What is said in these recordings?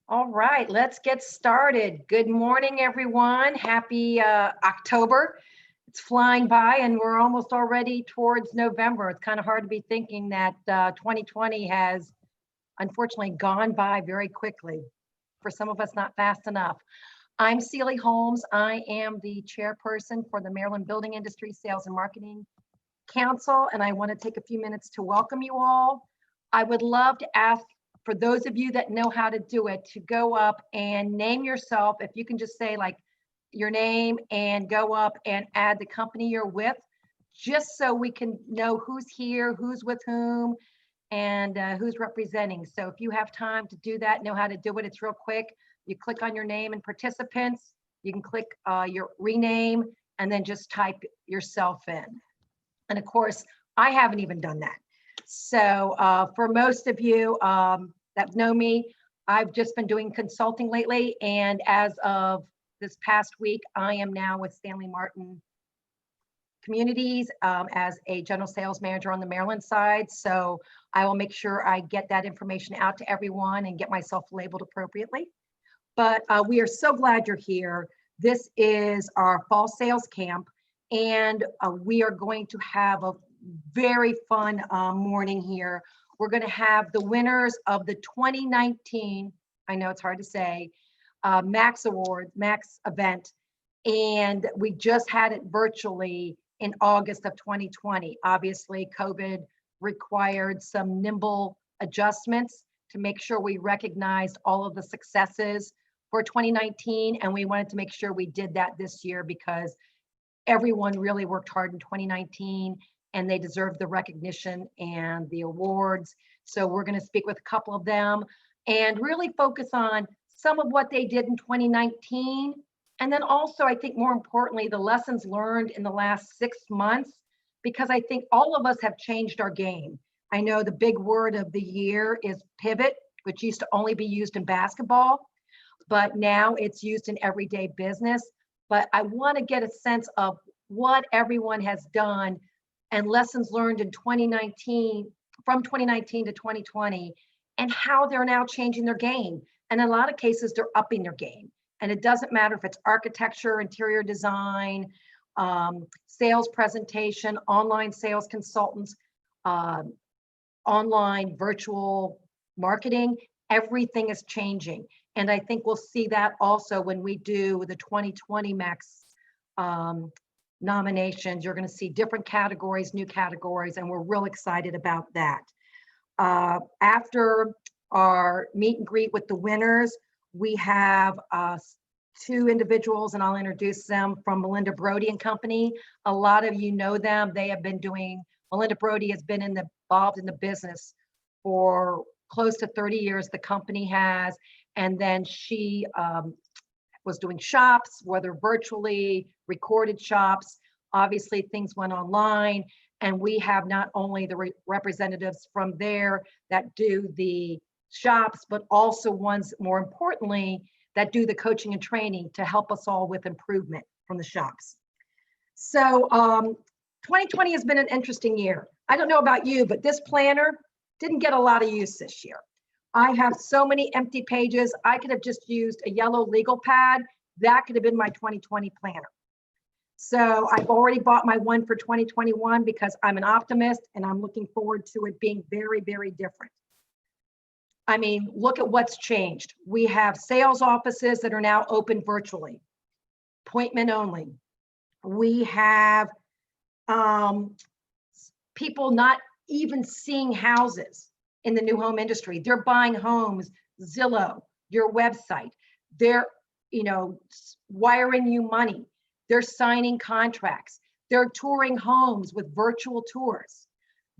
All right, let's get started. Good morning, everyone. Happy October. It's flying by and we're almost already towards November. It's kind of hard to be thinking that 2020 has unfortunately gone by very quickly. For some of us, not fast enough. I'm Celie Holmes. I am the chairperson for the Maryland Building Industry Sales and Marketing Council, and I want to take a few minutes to welcome you all. I would love to ask for those of you that know how to do it to go up and name yourself. If you can just say like your name and go up and add the company you're with, just so we can know who's here, who's with whom, and who's representing. So if you have time to do that, know how to do it, it's real quick. You click on your name and participants, you can click your rename, and then just type yourself in. And of course, I haven't even done that. So for most of you that know me, I've just been doing consulting lately. And as of this past week, I am now with Stanley Martin Communities as a general sales manager on the Maryland side. So I will make sure I get that information out to everyone and get myself labeled appropriately. But we are so glad you're here. This is our fall sales camp. And we are going to have a very fun morning here. We're going to have the winners of the 2019, I know it's hard to say, Max event. And we just had it virtually in August of 2020. Obviously, COVID required some nimble adjustments to make sure we recognized all of the successes for 2019. And we wanted to make sure we did that this year because everyone really worked hard in 2019 and they deserve the recognition and the awards. So we're going to speak with a couple of them and really focus on some of what they did in 2019. And then also, I think more importantly, the lessons learned in the last 6 months, because I think all of us have changed our game. I know the big word of the year is pivot, which used to only be used in basketball, but now it's used in everyday business. But I want to get a sense of what everyone has done and lessons learned in 2019, from 2019 to 2020, and how they're now changing their game. And in a lot of cases, they're upping their game. And it doesn't matter if it's architecture, interior design, sales presentation, online sales consultants, online virtual marketing, everything is changing. And I think we'll see that also when we do the 2020 Max nominations. You're going to see different categories, new categories, and we're real excited about that. After our meet and greet with the winners, we have 2 individuals, and I'll introduce them, from Melinda Brody and Company. A lot of you know them. They have been doing, Melinda Brody has been involved in the business for close to 30 years, the company has. And then she was doing shops, whether virtually, recorded shops. Obviously, things went online. And we have not only the representatives from there that do the shops, but also ones, more importantly, that do the coaching and training to help us all with improvement from the shops. So 2020 has been an interesting year. I don't know about you, but this planner didn't get a lot of use this year. I have so many empty pages. I could have just used a yellow legal pad. That could have been my 2020 planner. So I've already bought my one for 2021 because I'm an optimist and I'm looking forward to it being very, very different. I mean, look at what's changed. We have sales offices that are now open virtually, appointment only. We have people not even seeing houses in the new home industry. They're buying homes, Zillow, your website. They're, wiring you money. They're signing contracts. They're touring homes with virtual tours.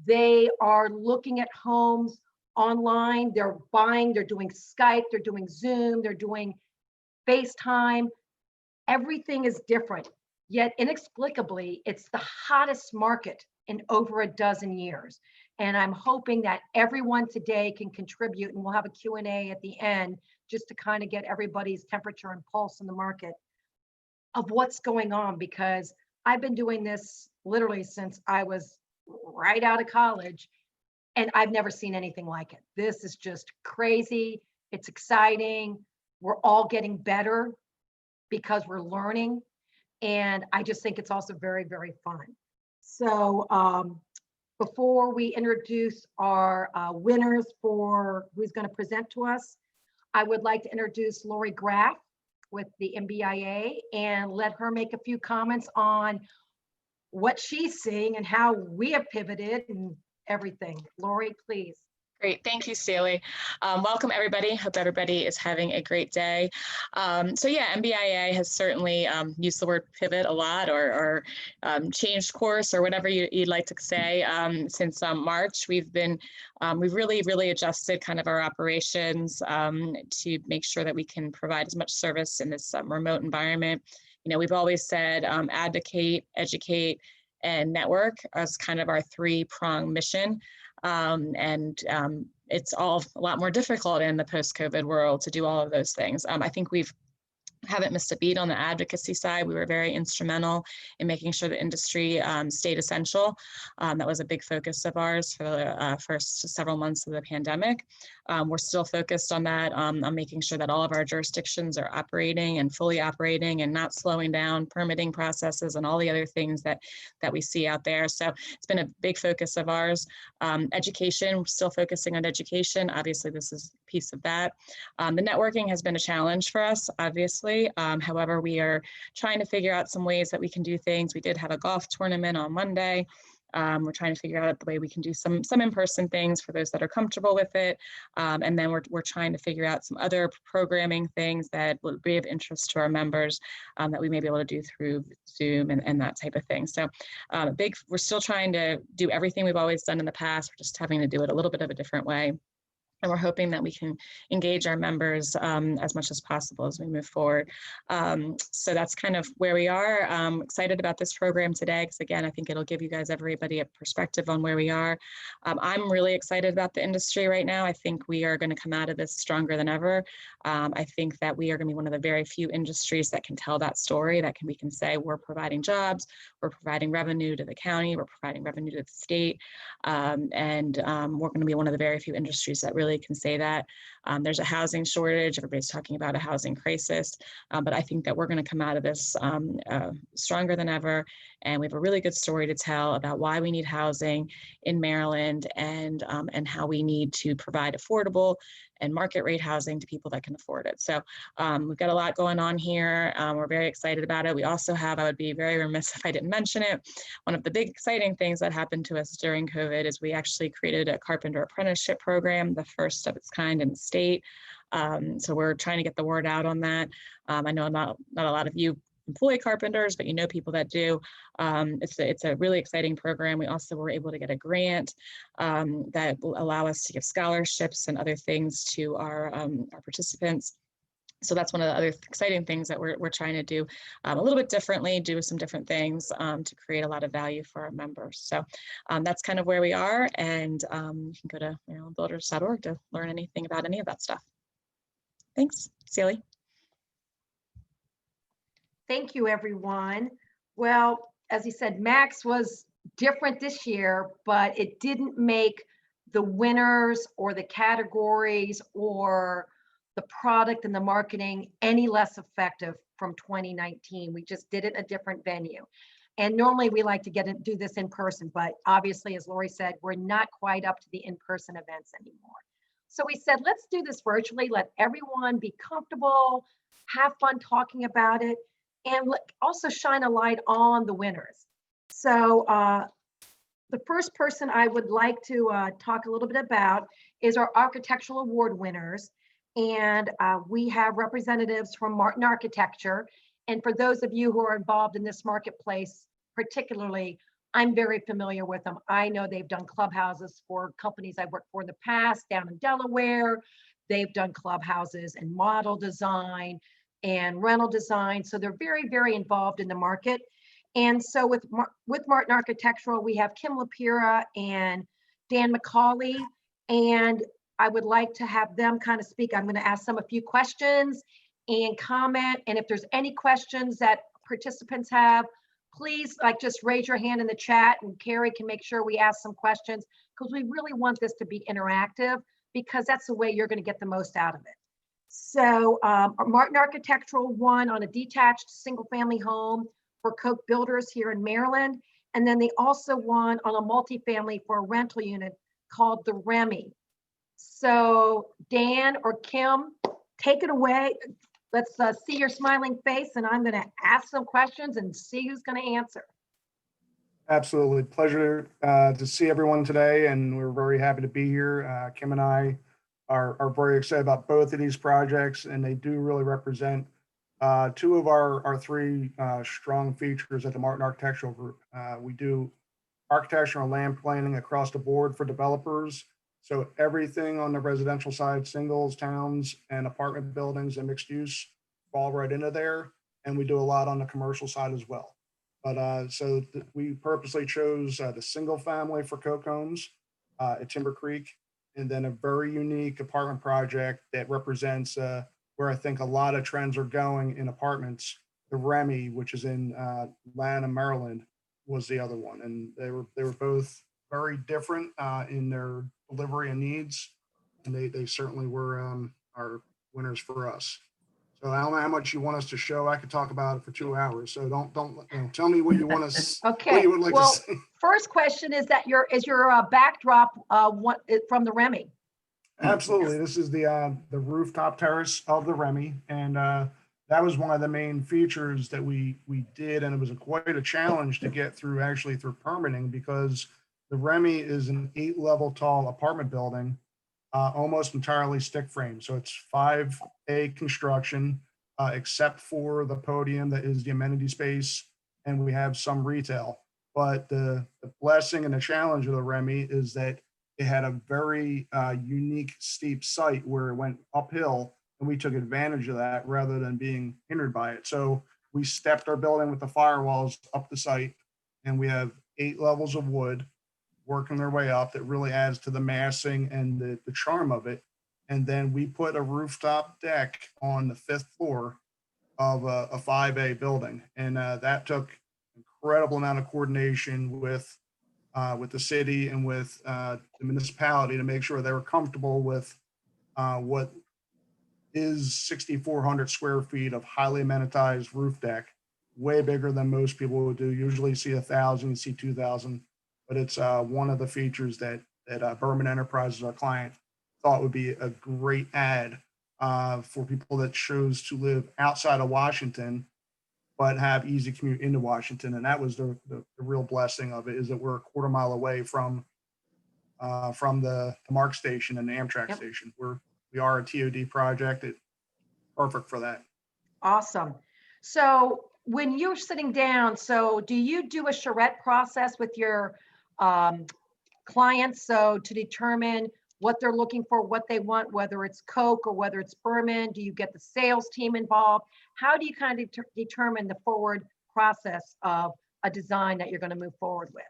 They are looking at homes online. They're buying, they're doing Skype, they're doing Zoom, they're doing FaceTime. Everything is different. Yet inexplicably, it's the hottest market in over a dozen years. And I'm hoping that everyone today can contribute, and we'll have a Q&A at the end just to kind of get everybody's temperature and pulse in the market of what's going on, because I've been doing this literally since I was right out of college, and I've never seen anything like it. This is just crazy. It's exciting. We're all getting better because we're learning. And I just think it's also very, very fun. So before we introduce our winners for who's going to present to us, I would like to introduce Lori Graff with the MBIA and let her make a few comments on what she's seeing and how we have pivoted and everything. Lori, please. Great, thank you, Staley. Welcome, everybody. Hope everybody is having a great day. So yeah, MBIA has certainly used the word pivot a lot, or changed course, or whatever you'd like to say. Since March, we've really adjusted kind of our operations to make sure that we can provide as much service in this remote environment. You know, we've always said advocate, educate, and network as kind of our three-pronged mission. It's all a lot more difficult in the post-COVID world to do all of those things. I think we haven't missed a beat on the advocacy side. We were very instrumental in making sure the industry stayed essential. That was a big focus of ours for the first several months of the pandemic. We're still focused on that, on making sure that all of our jurisdictions are operating and fully operating and not slowing down permitting processes and all the other things that we see out there. So it's been a big focus of ours. Education, we're still focusing on education. Obviously, this is a piece of that. The networking has been a challenge for us, obviously. However, we are trying to figure out some ways that we can do things. We did have a golf tournament on Monday. We're trying to figure out the way we can do some in-person things for those that are comfortable with it. And then we're trying to figure out some other programming things that will be of interest to our members that we may be able to do through Zoom and that type of thing. So we're still trying to do everything we've always done in the past. We're just having to do it a little bit of a different way. And we're hoping that we can engage our members as much as possible as we move forward. So that's kind of where we are. Excited about this program today, because again, I think it'll give you guys, everybody, a perspective on where we are. I'm really excited about the industry right now. I think we are going to come out of this stronger than ever. I think that we are going to be one of the very few industries that can tell that story, that we can say we're providing jobs, we're providing revenue to the county, we're providing revenue to the state, and we're going to be one of the very few industries that really can say that. There's a housing shortage. Everybody's talking about a housing crisis, but I think that we're going to come out of this stronger than ever. And we have a really good story to tell about why we need housing in Maryland and how we need to provide affordable and market rate housing to people that can afford it. So we've got a lot going on here. We're very excited about it. We also have, I would be very remiss if I didn't mention it, one of the big exciting things that happened to us during COVID is we actually created a carpenter apprenticeship program, the first of its kind in the state. So we're trying to get the word out on that. I know not a lot of you employ carpenters, but you know people that do. It's a really exciting program. We also were able to get a grant that will allow us to give scholarships and other things to our participants. So that's one of the other exciting things that we're trying to do a little bit differently, do some different things to create a lot of value for our members. So that's kind of where we are, and you can go to marylandbuilders.org to learn anything about any of that stuff. Thanks, Celie. Thank you, everyone. Well, as he said, Max was different this year, but it didn't make the winners or the categories or the product and the marketing any less effective from 2019. We just did it in a different venue. And normally we like to do this in person, but obviously, as Lori said, we're not quite up to the in-person events anymore. So we said, let's do this virtually, let everyone be comfortable, have fun talking about it, and also shine a light on the winners. So the first person I would like to talk a little bit about is our Architectural Award winners. And we have representatives from Martin Architecture. And for those of you who are involved in this marketplace, particularly, I'm very familiar with them. I know they've done clubhouses for companies I've worked for in the past down in Delaware. They've done clubhouses and model design and rental design. So they're very, very involved in the market. And so with Martin Architectural, we have Kim Lapira and Dan McCauley. And I would like to have them kind of speak. I'm going to ask them a few questions and comment. And if there's any questions that participants have, please just raise your hand in the chat, and Carrie can make sure we ask some questions, because we really want this to be interactive, because that's the way you're going to get the most out of it. So Martin Architectural won on a detached single family home for Koch Builders here in Maryland. And then they also won on a multifamily for a rental unit called the Remy. So Dan or Kim, take it away. Let's see your smiling face, and I'm going to ask some questions and see who's going to answer. Absolutely. Pleasure to see everyone today, and we're very happy to be here. Kim and I are very excited about both of these projects, and they do really represent two of our three strong features at the Martin Architectural Group. We do architecture and land planning across the board for developers. So everything on the residential side, singles, towns, and apartment buildings and mixed use fall right into there. And we do a lot on the commercial side as well. But we purposely chose the single family for Koch homes at Timber Creek, and then a very unique apartment project that represents where I think a lot of trends are going in apartments. The Remy, which is in Lanham, Maryland, was the other one, and they were both very different in their delivery and needs, and they certainly were our winners for us. So I don't know how much you want us to show. I could talk about it for 2 hours. So don't tell me what you want us. Okay. What you would like well, to see. First question is that your backdrop from the Remy? Absolutely. This is the rooftop terrace of the Remy, and that was one of the main features that we did, and it was quite a challenge to get through through permitting, because the Remy is an 8-level tall apartment building, almost entirely stick frame. So it's 5A construction, except for the podium that is the amenity space, and we have some retail. But the blessing and the challenge of the Remy is that it had a very unique steep site where it went uphill, and we took advantage of that rather than being hindered by it. So we stepped our building with the firewalls up the site, and we have 8 levels of wood working their way up that really adds to the massing and the charm of it. And then we put a rooftop deck on the 5th floor of a 5A building. And that took incredible amount of coordination with the city and with the municipality to make sure they were comfortable with what is 6,400 square feet of highly amenitized roof deck, way bigger than most people would do. Usually you see 1,000, you see 2,000, but it's one of the features that Berman Enterprises, our client, thought would be a great add for people that chose to live outside of Washington, but have easy commute into Washington. And that was the real blessing of it, is that we're a quarter mile away from the MARC station and the Amtrak station. We are a TOD project. It's perfect for that. Awesome. So when you're sitting down, so do you do a charrette process with your clients, so to determine what they're looking for, what they want, whether it's Koch or whether it's Berman? Do you get the sales team involved? How do you kind of determine the forward process of a design that you're going to move forward with?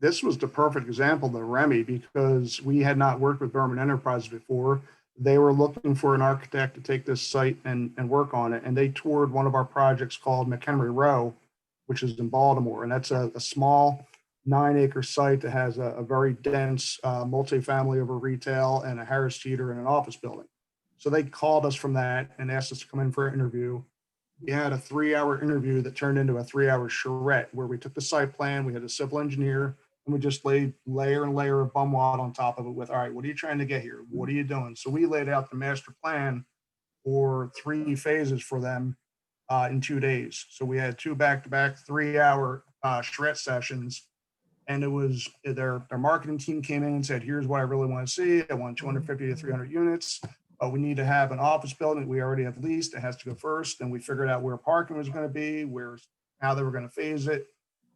This was the perfect example, the Remy, because we had not worked with Berman Enterprises before. They were looking for an architect to take this site and work on it. And they toured one of our projects called McHenry Row, which is in Baltimore. And that's a small 9-acre site that has a very dense multifamily over retail and a Harris Teeter and an office building. So they called us from that and asked us to come in for an interview. We had a 3-hour interview that turned into a 3-hour charrette, where we took the site plan, we had a civil engineer, and we just laid layer and layer of bum wad on top of it with, all right, what are you trying to get here? What are you doing? So we laid out the master plan for 3 phases for them in 2 days. So we had 2 back-to-back 3-hour charrette sessions. And it was their marketing team came in and said, here's what I really want to see. I want 250 to 300 units. But we need to have an office building we already have leased. It has to go first. And we figured out where parking was going to be, how they were going to phase it.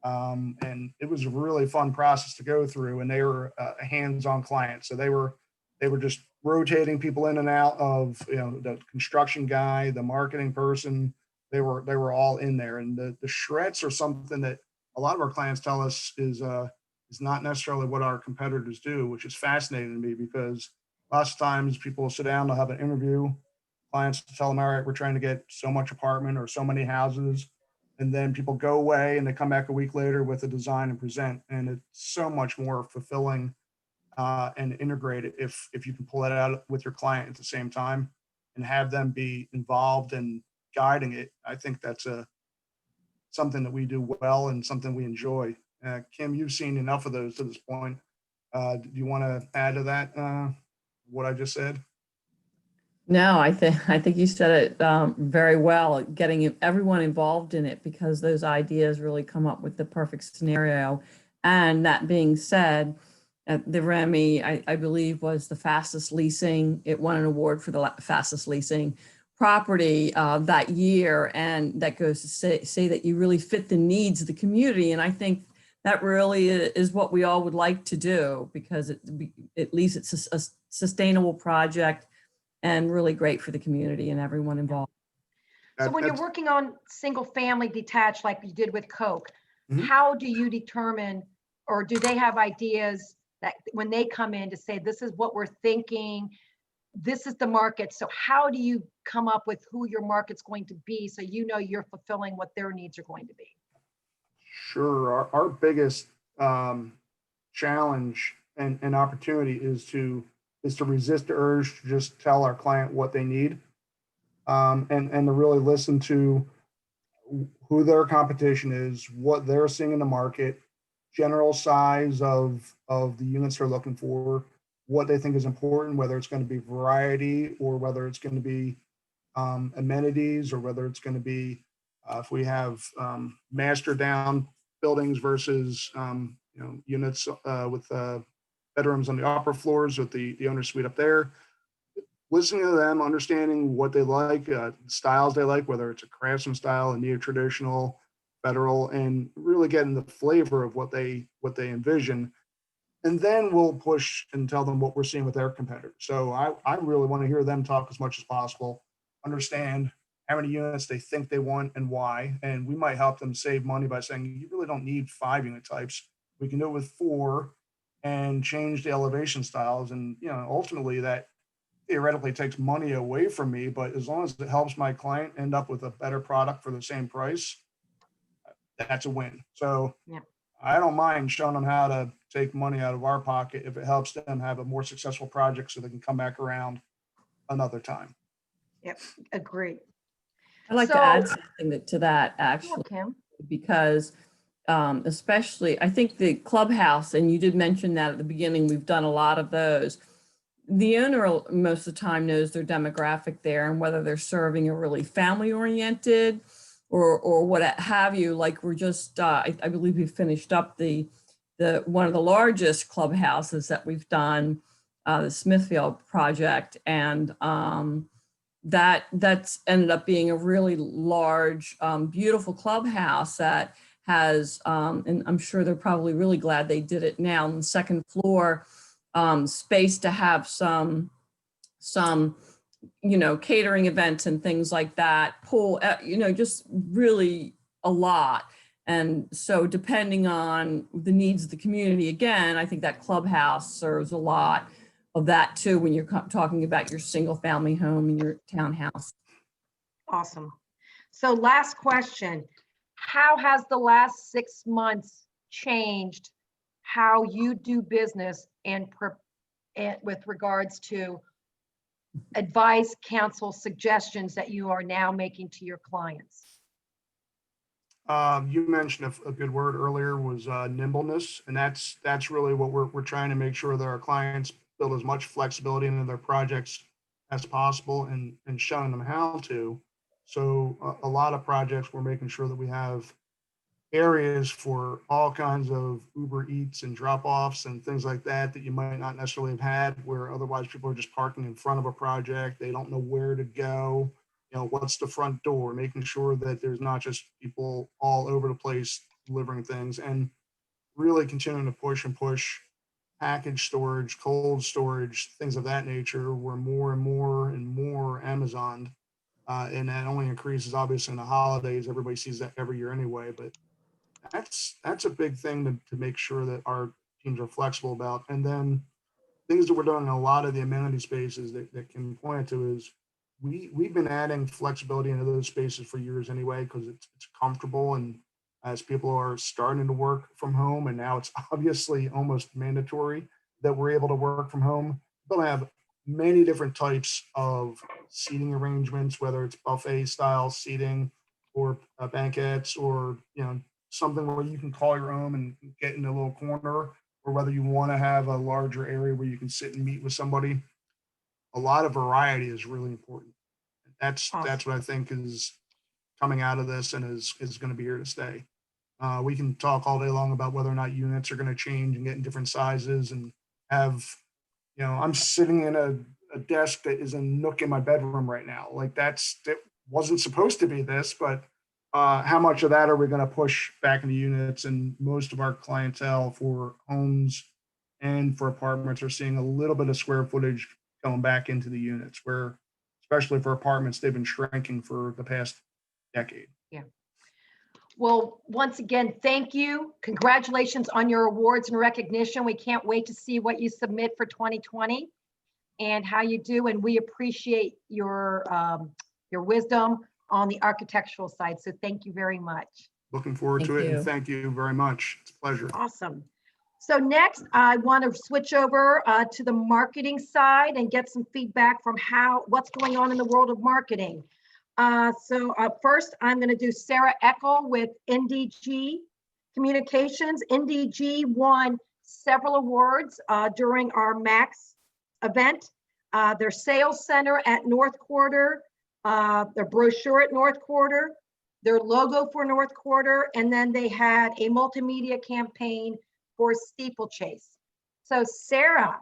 And it was a really fun process to go through. And they were a hands-on client. So they were just rotating people in and out of, the construction guy, the marketing person. They were all in there. And the charrettes are something that a lot of our clients tell us is not necessarily what our competitors do, which is fascinating to me, because lots of times people will sit down, they'll have an interview, clients tell them, all right, we're trying to get so much apartment or so many houses. And then people go away and they come back a week later with a design and present. And it's so much more fulfilling and integrated if you can pull that out with your client at the same time and have them be involved in guiding it. I think that's something that we do well and something we enjoy. Kim, you've seen enough of those to this point. Do you want to add to that, what I just said? No, I think you said it very well, getting everyone involved in it, because those ideas really come up with the perfect scenario. And that being said, the Remy, I believe, was the fastest leasing. It won an award for the fastest leasing property that year. And that goes to say that you really fit the needs of the community. And I think that really is what we all would like to do, because at least it's a sustainable project and really great for the community and everyone involved. So when you're working on single family detached, like you did with Coke, Mhm. how do you determine, or do they have ideas that when they come in to say, this is what we're thinking, this is the market? So how do you come up with who your market's going to be, so you know you're fulfilling what their needs are going to be? Sure. Our biggest challenge and opportunity is to resist the urge to just tell our client what they need, and to really listen to who their competition is, what they're seeing in the market, general size of the units they're looking for, what they think is important, whether it's going to be variety or whether it's going to be amenities, or whether it's going to be if we have master down buildings versus units with bedrooms on the upper floors with the owner suite up there. Listening to them, understanding what they like, styles they like, whether it's a craftsman style, a neo-traditional, federal, and really getting the flavor of what they envision. And then we'll push and tell them what we're seeing with their competitors. So I really want to hear them talk as much as possible, understand how many units they think they want and why. And we might help them save money by saying, you really don't need 5 unit types. We can do it with 4 and change the elevation styles. And, ultimately that theoretically takes money away from me, but as long as it helps my client end up with a better product for the same price, that's a win. So Yeah. I don't mind showing them how to take money out of our pocket if it helps them have a more successful project so they can come back around another time. Yep, agree. I'd like to add something to that, actually, Kim. because especially, I think the clubhouse, and you did mention that at the beginning, we've done a lot of those. The owner most of the time knows their demographic there, and whether they're serving a really family oriented or what have you. Like we're just, I believe we finished up the one of the largest clubhouses that we've done, the Smithfield project, and that's ended up being a really large, beautiful clubhouse that has, and I'm sure they're probably really glad they did it now, on the second floor, space to have some catering events and things like that, pool, just really a lot. And so depending on the needs of the community, again, I think that clubhouse serves a lot of that too, when you're talking about your single family home and your townhouse. Awesome. So last question, how has the last 6 months changed how you do business and with regards to advice, counsel, suggestions that you are now making to your clients? You mentioned a good word earlier was nimbleness, and that's really what we're trying to make sure that our clients build as much flexibility into their projects as possible, and showing them how to. So a lot of projects, we're making sure that we have areas for all kinds of Uber Eats and drop-offs and things like that you might not necessarily have had, where otherwise people are just parking in front of a project. They don't know where to go. What's the front door, making sure that there's not just people all over the place delivering things, and really continuing to push package storage, cold storage, things of that nature. We're more and more Amazon. And that only increases obviously in the holidays. Everybody sees that every year anyway, but that's a big thing to make sure that our teams are flexible about. And then things that we're doing in a lot of the amenity spaces that can point to is we've been adding flexibility into those spaces for years anyway, because it's comfortable. And as people are starting to work from home, and now it's obviously almost mandatory that we're able to work from home, people have many different types of seating arrangements, whether it's buffet style seating or banquettes, or something where you can call your own and get in a little corner, or whether you want to have a larger area where you can sit and meet with somebody. A lot of variety is really important. That's Awesome. what I think is coming out of this and is going to be here to stay. We can talk all day long about whether or not units are going to change and get in different sizes and have, I'm sitting in a desk that is a nook in my bedroom right now. Like that wasn't supposed to be this, but how much of that are we going to push back into units? And most of our clientele for homes and for apartments are seeing a little bit of square footage going back into the units, where especially for apartments, they've been shrinking for the past decade. Yeah. Well, once again, thank you. Congratulations on your awards and recognition. We can't wait to see what you submit for 2020 and how you do. And we appreciate your wisdom on the architectural side. So thank you very much. Looking forward to it, and thank you very much. It's a pleasure. Awesome. So next, I want to switch over to the marketing side and get some feedback from what's going on in the world of marketing. So first, I'm going to do Sarah Eckel with NDG Communications. NDG won several awards during our MAX event. Their sales center at North Quarter, their brochure at North Quarter, their logo for North Quarter, and then they had a multimedia campaign for Steeplechase. So Sarah,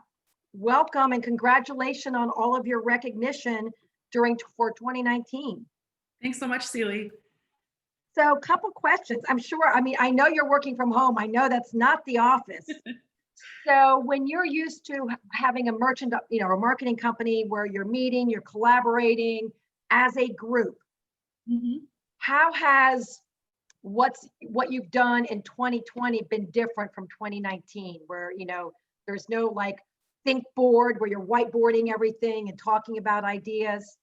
welcome and congratulations on all of your recognition for 2019. Thanks so much, Celie. So a couple questions. I know you're working from home. I know that's not the office. So when you're used to having a marketing company where you're meeting, you're collaborating as a group, how has what you've done in 2020 been different from 2019, where there's no like think board where you're whiteboarding everything and talking about ideas?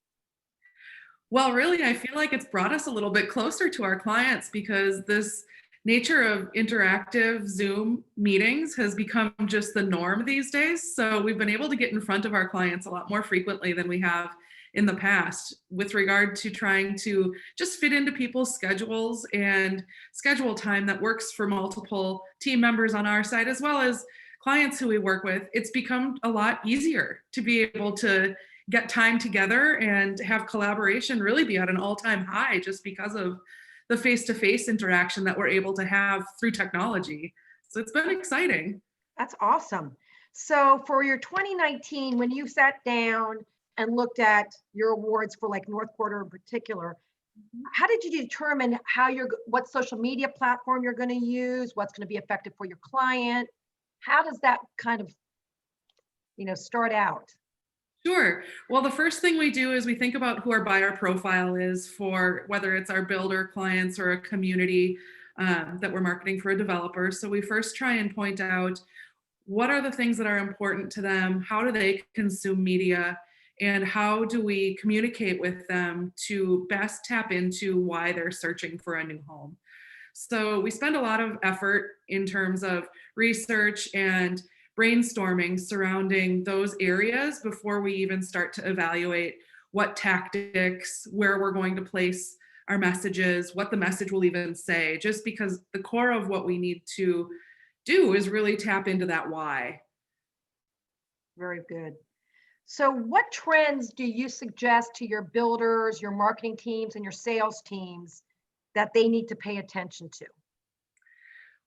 Well, really, I feel like it's brought us a little bit closer to our clients, because this nature of interactive Zoom meetings has become just the norm these days. So we've been able to get in front of our clients a lot more frequently than we have in the past, with regard to trying to just fit into people's schedules and schedule time that works for multiple team members on our side, as well as clients who we work with. It's become a lot easier to be able to get time together and have collaboration really be at an all-time high, just because of the face-to-face interaction that we're able to have through technology. So it's been exciting. That's awesome. So for your 2019, when you sat down and looked at your awards for like North Quarter in particular, how did you determine what social media platform you're going to use, what's going to be effective for your client? How does that kind of, start out? Sure. Well, the first thing we do is we think about who our buyer profile is, for whether it's our builder clients or a community that we're marketing for a developer. So we first try and point out what are the things that are important to them, how do they consume media, and how do we communicate with them to best tap into why they're searching for a new home. So we spend a lot of effort in terms of research and brainstorming surrounding those areas before we even start to evaluate what tactics, where we're going to place our messages, what the message will even say, just because the core of what we need to do is really tap into that why. Very good. So what trends do you suggest to your builders, your marketing teams, and your sales teams that they need to pay attention to?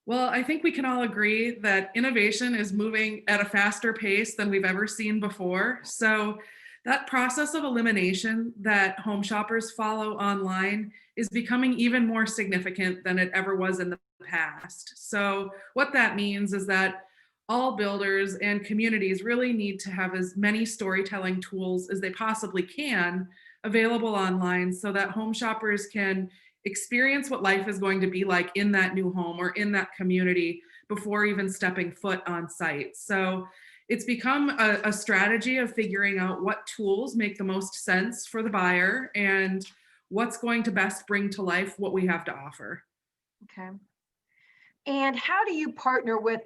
Well, I think we can all agree that innovation is moving at a faster pace than we've ever seen before. So that process of elimination that home shoppers follow online is becoming even more significant than it ever was in the past. So what that means is that all builders and communities really need to have as many storytelling tools as they possibly can available online, so that home shoppers can experience what life is going to be like in that new home or in that community before even stepping foot on site. So it's become a strategy of figuring out what tools make the most sense for the buyer and what's going to best bring to life what we have to offer. Okay. And how do you partner with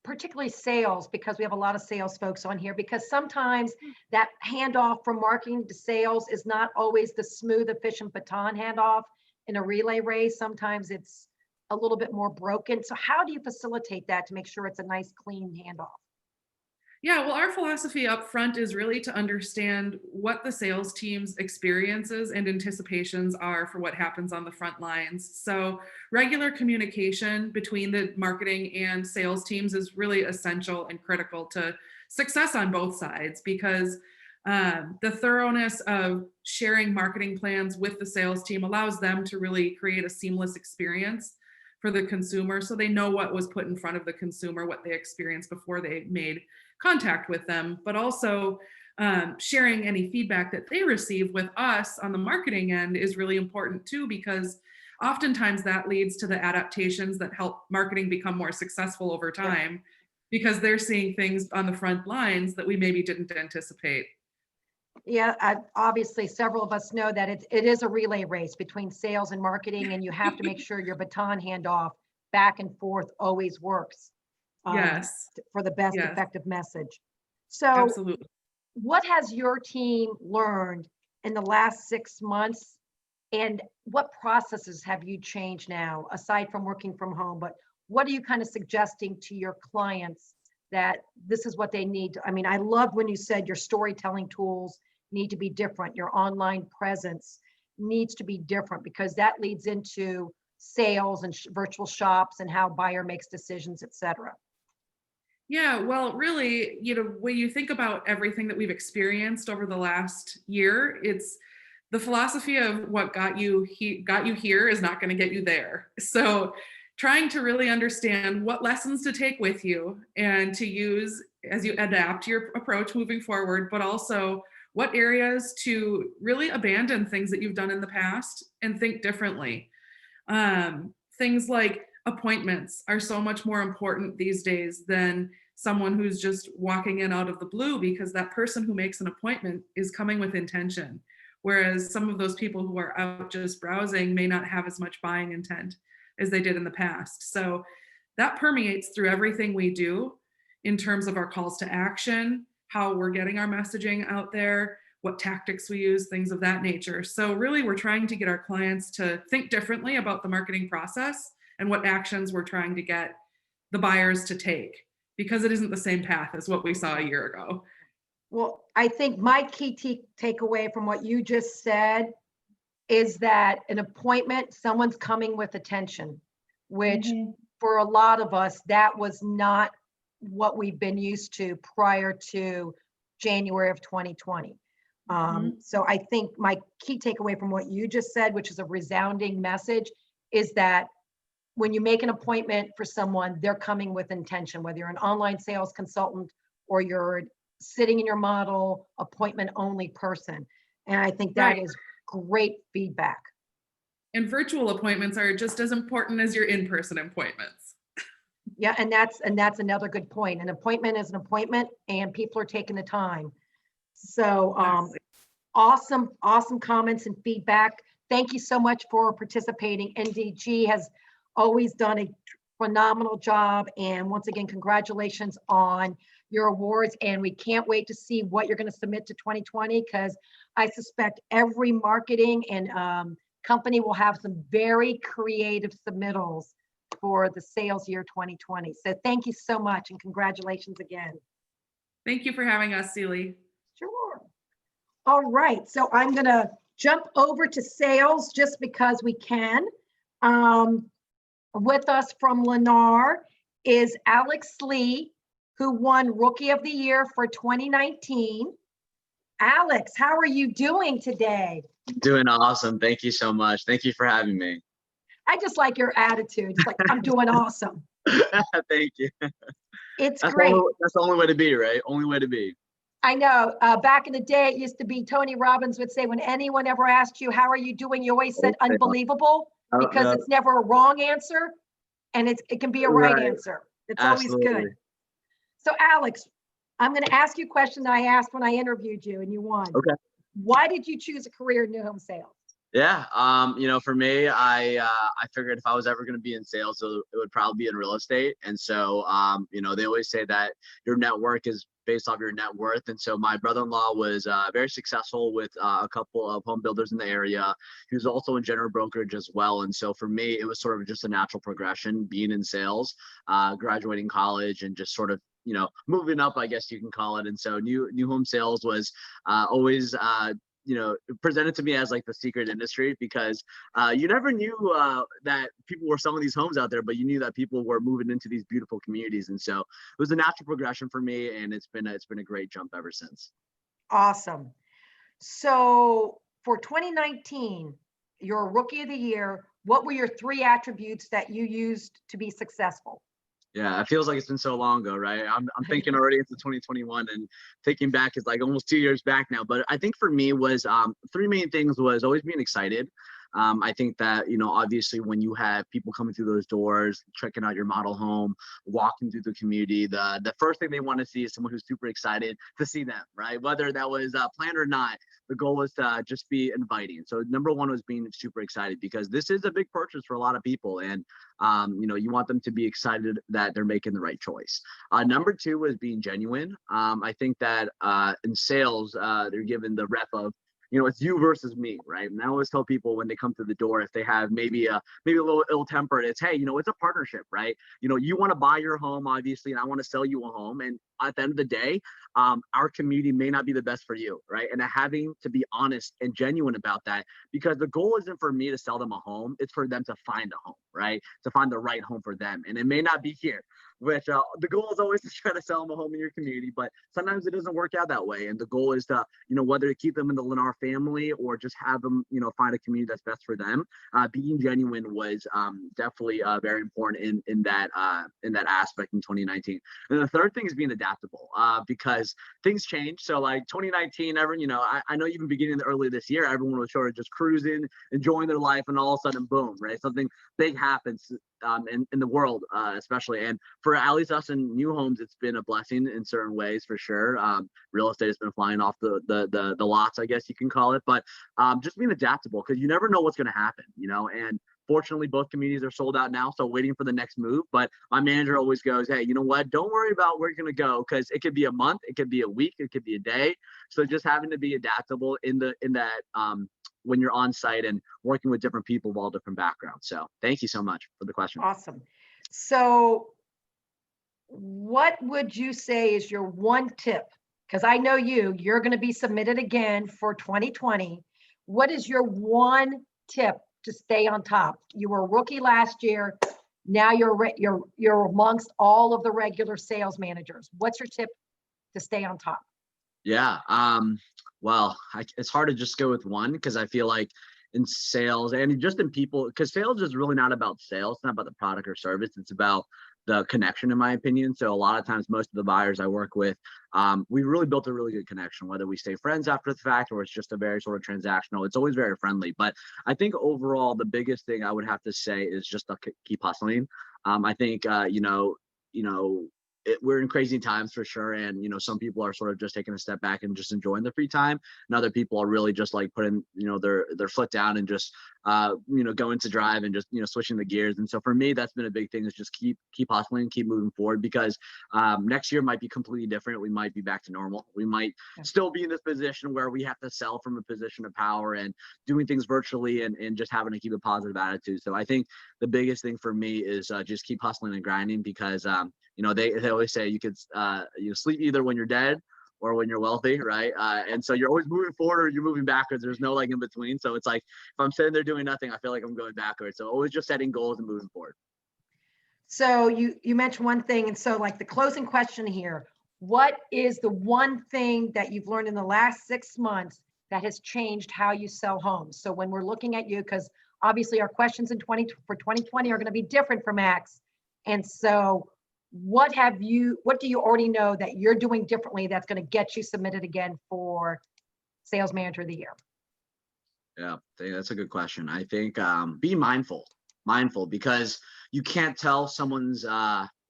particularly sales, because we have a lot of sales folks on here, because sometimes that handoff from marketing to sales is not always the smooth, efficient baton handoff in a relay race. Sometimes it's a little bit more broken. So how do you facilitate that to make sure it's a nice, clean handoff? Yeah, well, our philosophy up front is really to understand what the sales team's experiences and anticipations are for what happens on the front lines. So regular communication between the marketing and sales teams is really essential and critical to success on both sides, because the thoroughness of sharing marketing plans with the sales team allows them to really create a seamless experience for the consumer, so they know what was put in front of the consumer, what they experienced before they made contact with them, but also sharing any feedback that they receive with us on the marketing end is really important too, because oftentimes that leads to the adaptations that help marketing become more successful over time, because they're seeing things on the front lines that we maybe didn't anticipate. Yeah, obviously several of us know that it is a relay race between sales and marketing, and you have to make sure your baton handoff back and forth always works Yes, for the best yes, effective message. So absolutely. what has your team learned in the last 6 months, and what processes have you changed now, aside from working from home? But what are you kind of suggesting to your clients that this is what they need? I mean, I love when you said your storytelling tools need to be different. Your online presence needs to be different, because that leads into sales and virtual shops and how buyer makes decisions, et cetera. Yeah, well, really, when you think about everything that we've experienced over the last year, it's the philosophy of what got you here is not going to get you there. So, trying to really understand what lessons to take with you and to use as you adapt your approach moving forward, but also what areas to really abandon things that you've done in the past and think differently. Things like appointments are so much more important these days than someone who's just walking in out of the blue, because that person who makes an appointment is coming with intention. Whereas some of those people who are out just browsing may not have as much buying intent as they did in the past. So that permeates through everything we do in terms of our calls to action, how we're getting our messaging out there, what tactics we use, things of that nature. So really, we're trying to get our clients to think differently about the marketing process and what actions we're trying to get the buyers to take, because it isn't the same path as what we saw a year ago. Well, I think my key takeaway from what you just said is that an appointment, someone's coming with attention, which for a lot of us, that was not what we've been used to prior to January of 2020. So I think my key takeaway from what you just said, which is a resounding message, is that when you make an appointment for someone, they're coming with intention, whether you're an online sales consultant or you're sitting in your model appointment only person. And I think that is great feedback. And virtual appointments are just as important as your in-person appointments. Yeah, and that's another good point. An appointment is an appointment, and people are taking the time. So awesome comments and feedback. Thank you so much for participating. NDG has always done a phenomenal job. And once again, congratulations on your awards. And we can't wait to see what you're going to submit to 2020, because I suspect every marketing and company will have some very creative submittals for the sales year 2020. So thank you so much, and congratulations again. Thank you for having us, Celie. Sure. All right, so I'm going to jump over to sales just because we can. With us from Lennar is Alex Lee, who won Rookie of the Year for 2019. Alex, how are you doing today? Doing awesome. Thank you so much. Thank you for having me. I just like your attitude. It's like, I'm doing awesome. Thank you. It's great. That's the only way to be, right? Only way to be. I know. Back in the day, it used to be Tony Robbins would say, when anyone ever asked you, how are you doing? You always said unbelievable, because it's never a wrong answer, and it can be a right answer. It's Absolutely. always good. So Alex, I'm going to ask you a question that I asked when I interviewed you and you won. Okay. Why did you choose a career in new home sales? Yeah, for me, I figured if I was ever going to be in sales, it would probably be in real estate. And so, they always say that your network is based off your net worth. And so my brother-in-law was very successful with a couple of home builders in the area. He was also in general brokerage as well. And so for me, it was sort of just a natural progression being in sales, graduating college and just sort of moving up, I guess you can call it. And so new home sales was always presented to me as like the secret industry, because you never knew that people were selling these homes out there, but you knew that people were moving into these beautiful communities. And so it was a natural progression for me, and it's been a great jump ever since. Awesome. So for 2019, your rookie of the year, what were your 3 attributes that you used to be successful? Yeah, it feels like it's been so long ago, right? I'm thinking already into 2021, and thinking back is like almost 2 years back now. But I think for me was 3 main things: was always being excited. I think that, obviously when you have people coming through those doors, checking out your model home, walking through the community, the first thing they want to see is someone who's super excited to see them, right? Whether that was planned or not, the goal was to just be inviting. So number one was being super excited, because this is a big purchase for a lot of people. And you want them to be excited that they're making the right choice. Number 2 was being genuine. I think that in sales, they're given the rep of, it's you versus me, right? And I always tell people when they come through the door, if they have maybe a little ill-tempered, it's, hey, it's a partnership, right? You want to buy your home, obviously, and I want to sell you a home. And at the end of the day, our community may not be the best for you, right? And having to be honest and genuine about that, because the goal isn't for me to sell them a home, it's for them to find a home, right? To find the right home for them. And it may not be here, which the goal is always to try to sell them a home in your community, but sometimes it doesn't work out that way. And the goal is to, whether to keep them in the Lennar family or just have them, find a community that's best for them. Being genuine was definitely very important in that aspect in 2019. And the third thing is being adaptable, because things change. So like 2019, I know even beginning early this year, everyone was sort of just cruising, enjoying their life, and all of a sudden, boom, right? Something big happens in the world, especially. And for at least us in new homes, it's been a blessing in certain ways, for sure. Real estate has been flying off the lots, I guess you can call it. But just being adaptable, because you never know what's going to happen, and fortunately, both communities are sold out now, so waiting for the next move. But my manager always goes, hey, you know what? Don't worry about where you're going to go, because it could be a month, it could be a week, it could be a day. So just having to be adaptable in that when you're on site and working with different people of all different backgrounds. So thank you so much for the question. Awesome. So what would you say is your one tip? Because I know you're going to be submitted again for 2020. What is your one tip to stay on top? You were a rookie last year. Now you're amongst all of the regular sales managers. What's your tip to stay on top? Yeah. Well, it's hard to just go with one, because I feel like in sales and just in people, because sales is really not about sales. It's not about the product or service. It's about the connection, in my opinion. So a lot of times, most of the buyers I work with, we really built a really good connection, whether we stay friends after the fact or it's just a very sort of transactional. It's always very friendly. But I think overall, the biggest thing I would have to say is just to keep hustling. I think, we're in crazy times for sure. And, some people are sort of just taking a step back and just enjoying the free time. And other people are really just like putting, their foot down and just, going to drive and just, switching the gears. And so for me, that's been a big thing, is just keep hustling, keep moving forward, because next year might be completely different. We might be back to normal. We might still be in this position where we have to sell from a position of power and doing things virtually and just having to keep a positive attitude. So I think the biggest thing for me is just keep hustling and grinding, because they always say you could sleep either when you're dead or when you're wealthy, right? And so you're always moving forward or you're moving backwards. There's no like in between. So it's like, if I'm sitting there doing nothing, I feel like I'm going backwards. So always just setting goals and moving forward. So you mentioned one thing, and so like the closing question here, what is the one thing that you've learned in the last 6 months that has changed how you sell homes? So when we're looking at you, because obviously our questions for 2020 are going to be different for Max. And so what do you already know that you're doing differently that's going to get you submitted again for Sales Manager of the Year? Yeah, that's a good question. I think be mindful, because you can't tell someone's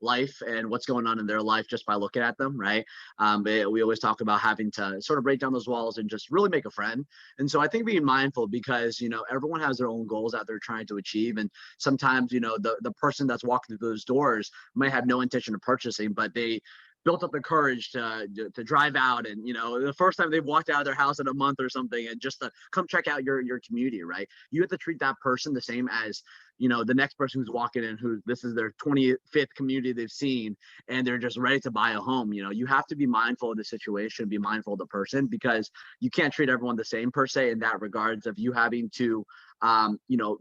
life and what's going on in their life just by looking at them, right? But we always talk about having to sort of break down those walls and just really make a friend. And so I think being mindful, because everyone has their own goals that they're trying to achieve, and sometimes the person that's walking through those doors might have no intention of purchasing, but they built up the courage to drive out, and the first time they've walked out of their house in a month or something, and just to come check out your community, right? You have to treat that person the same as the next person who's walking in, who this is their 25th community they've seen, and they're just ready to buy a home. You have to be mindful of the situation, be mindful of the person, because you can't treat everyone the same per se in that regards of you having to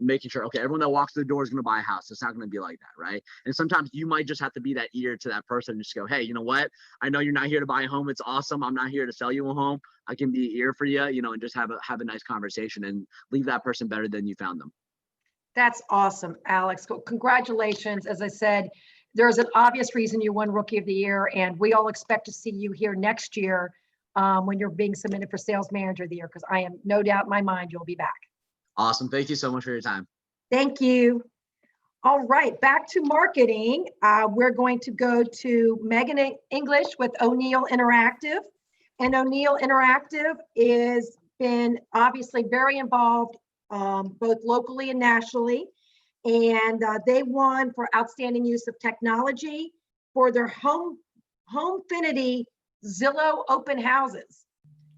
making sure, okay, everyone that walks through the door is going to buy a house. It's not going to be like that, right? And sometimes you might just have to be that ear to that person and just go, hey, you know what? I know you're not here to buy a home. It's awesome. I'm not here to sell you a home. I can be an ear for you, and just have a nice conversation and leave that person better than you found them. That's awesome, Alex. Congratulations. As I said, there's an obvious reason you won Rookie of the Year, and we all expect to see you here next year when you're being submitted for Sales Manager of the Year, because I am no doubt in my mind you'll be back. Awesome. Thank you so much for your time. Thank you. All right, back to marketing. We're going to go to Megan English with O'Neill Interactive. And O'Neill Interactive is been obviously very involved both locally and nationally. And they won for outstanding use of technology for their Homefinity Zillow open houses.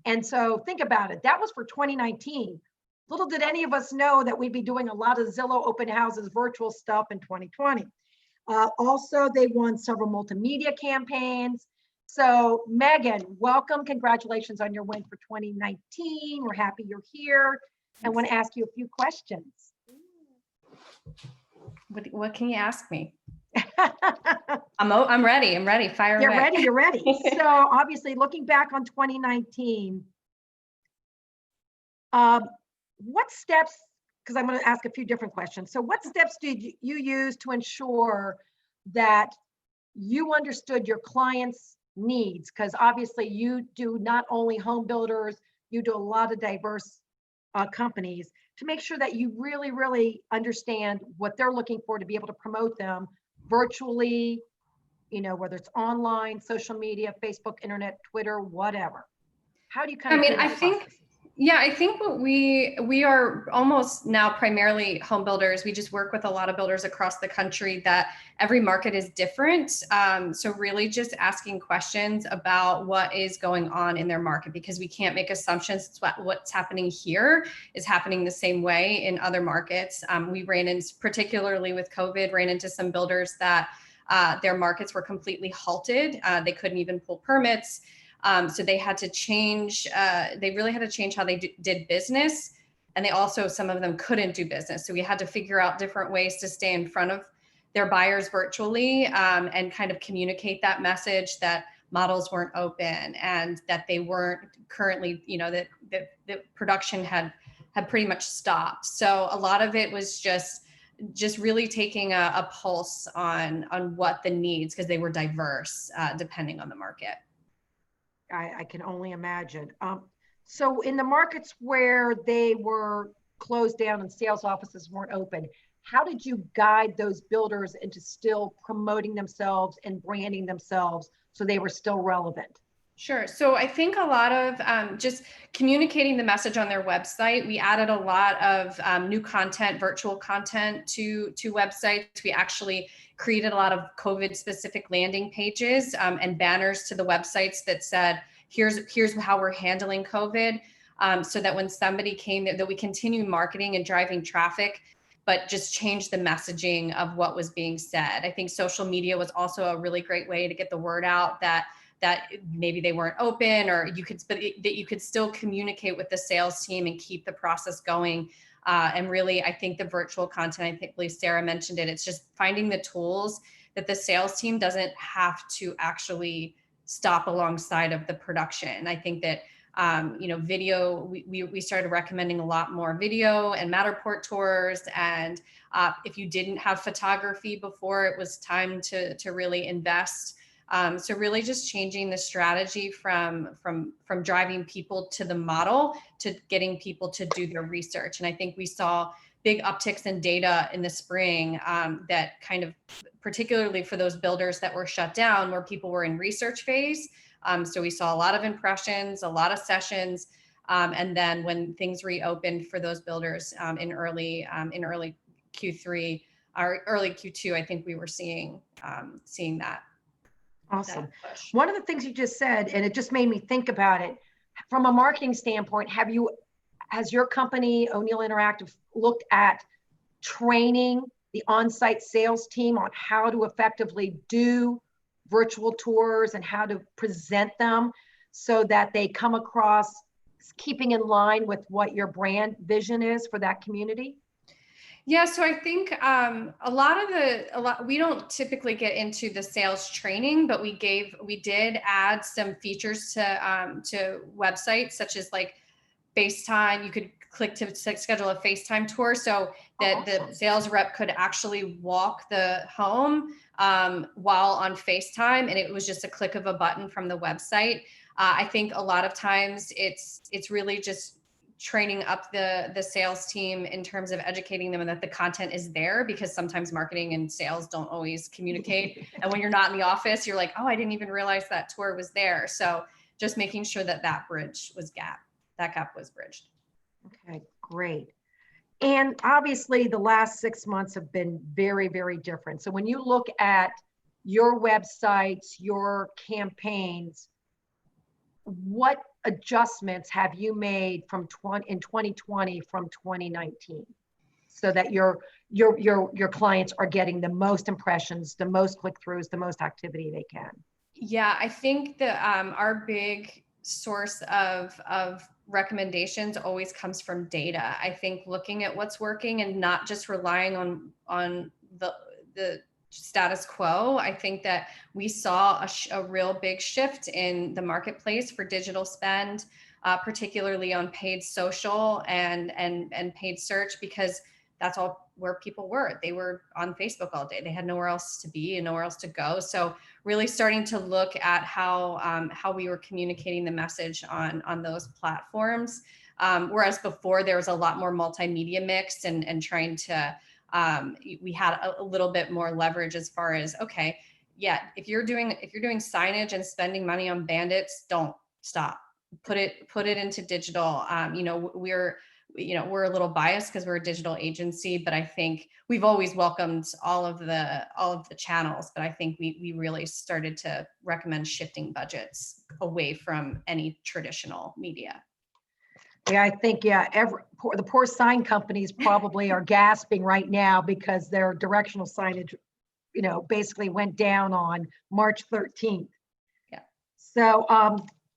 And so think about it, that was for 2019. Little did any of us know that we'd be doing a lot of Zillow open houses virtual stuff in 2020. Also, they won several multimedia campaigns. So Megan, welcome. Congratulations on your win for 2019. We're happy you're here. I want to ask you a few questions. What can you ask me? I'm ready. I'm ready. Fire away. You're ready. So obviously looking back on 2019, what steps, because I'm going to ask a few different questions. So what steps did you use to ensure that you understood your clients' needs? Because obviously you do not only home builders, you do a lot of diverse companies, to make sure that you really, really understand what they're looking for to be able to promote them virtually, whether it's online, social media, Facebook, internet, Twitter, whatever. How do you kind of I think what we are almost now primarily home builders. We just work with a lot of builders across the country that every market is different. So really just asking questions about what is going on in their market, because we can't make assumptions. What's happening here is happening the same way in other markets. We ran into, particularly with COVID, ran into some builders that their markets were completely halted. They couldn't even pull permits. So they had to change, they really had to change how they did business. And they also, some of them couldn't do business. So we had to figure out different ways to stay in front of their buyers virtually and kind of communicate that message that models weren't open and that they weren't currently, that the production had pretty much stopped. So a lot of it was just really taking a pulse on what the needs, because they were diverse depending on the market. I can only imagine. So in the markets where they were closed down and sales offices weren't open, how did you guide those builders into still promoting themselves and branding themselves so they were still relevant? Sure. So I think a lot of just communicating the message on their website. We added a lot of new content, virtual content to websites. We actually created a lot of COVID specific landing pages and banners to the websites that said, here's how we're handling COVID. So that when somebody came there, that we continue marketing and driving traffic, but just change the messaging of what was being said. I think social media was also a really great way to get the word out that maybe they weren't open, or that you could still communicate with the sales team and keep the process going. And really, I think the virtual content, I believe Sarah mentioned it, it's just finding the tools that the sales team doesn't have to actually stop alongside of the production. I think that, video, we started recommending a lot more video and Matterport tours. And if you didn't have photography before, it was time to really invest. So really just changing the strategy from driving people to the model to getting people to do their research. And I think we saw big upticks in data in the spring that kind of particularly for those builders that were shut down, where people were in research phase. So we saw a lot of impressions, a lot of sessions. And then when things reopened for those builders in early Q3 or early Q2, I think we were seeing that. Awesome. that push. One of the things you just said, and it just made me think about it, from a marketing standpoint, has your company, O'Neill Interactive, looked at training the on-site sales team on how to effectively do virtual tours and how to present them so that they come across keeping in line with what your brand vision is for that community? Yeah, so I think we don't typically get into the sales training, but we did add some features to websites, such as like FaceTime. You could click to schedule a FaceTime tour, so that the sales rep could actually walk the home while on FaceTime, and it was just a click of a button from the website. I think a lot of times it's really just training up the sales team in terms of educating them and that the content is there, because sometimes marketing and sales don't always communicate. And when you're not in the office, you're like, oh, I didn't even realize that tour was there. So just making sure that that gap was bridged. Okay, great. And obviously the last 6 months have been very, very different. So when you look at your websites, your campaigns, what adjustments have you made in 2020 from 2019 so that your clients are getting the most impressions, the most click-throughs, the most activity they can? Yeah, I think that our big source of recommendations always comes from data. I think looking at what's working and not just relying on the status quo. I think that we saw a real big shift in the marketplace for digital spend, particularly on paid social and paid search, because that's all where people were. They were on Facebook all day. They had nowhere else to be and nowhere else to go. So really starting to look at how we were communicating the message on those platforms. Whereas before there was a lot more multimedia mix and trying to, we had a little bit more leverage as far as, okay, yeah, if you're doing signage and spending money on bandits, don't stop. Put it into digital. We're a little biased because we're a digital agency, but I think we've always welcomed all of the channels. But I think we really started to recommend shifting budgets away from any traditional media. Yeah, I think, the poor sign companies probably are gasping right now because their directional signage, basically went down on March 13th. Yeah. So,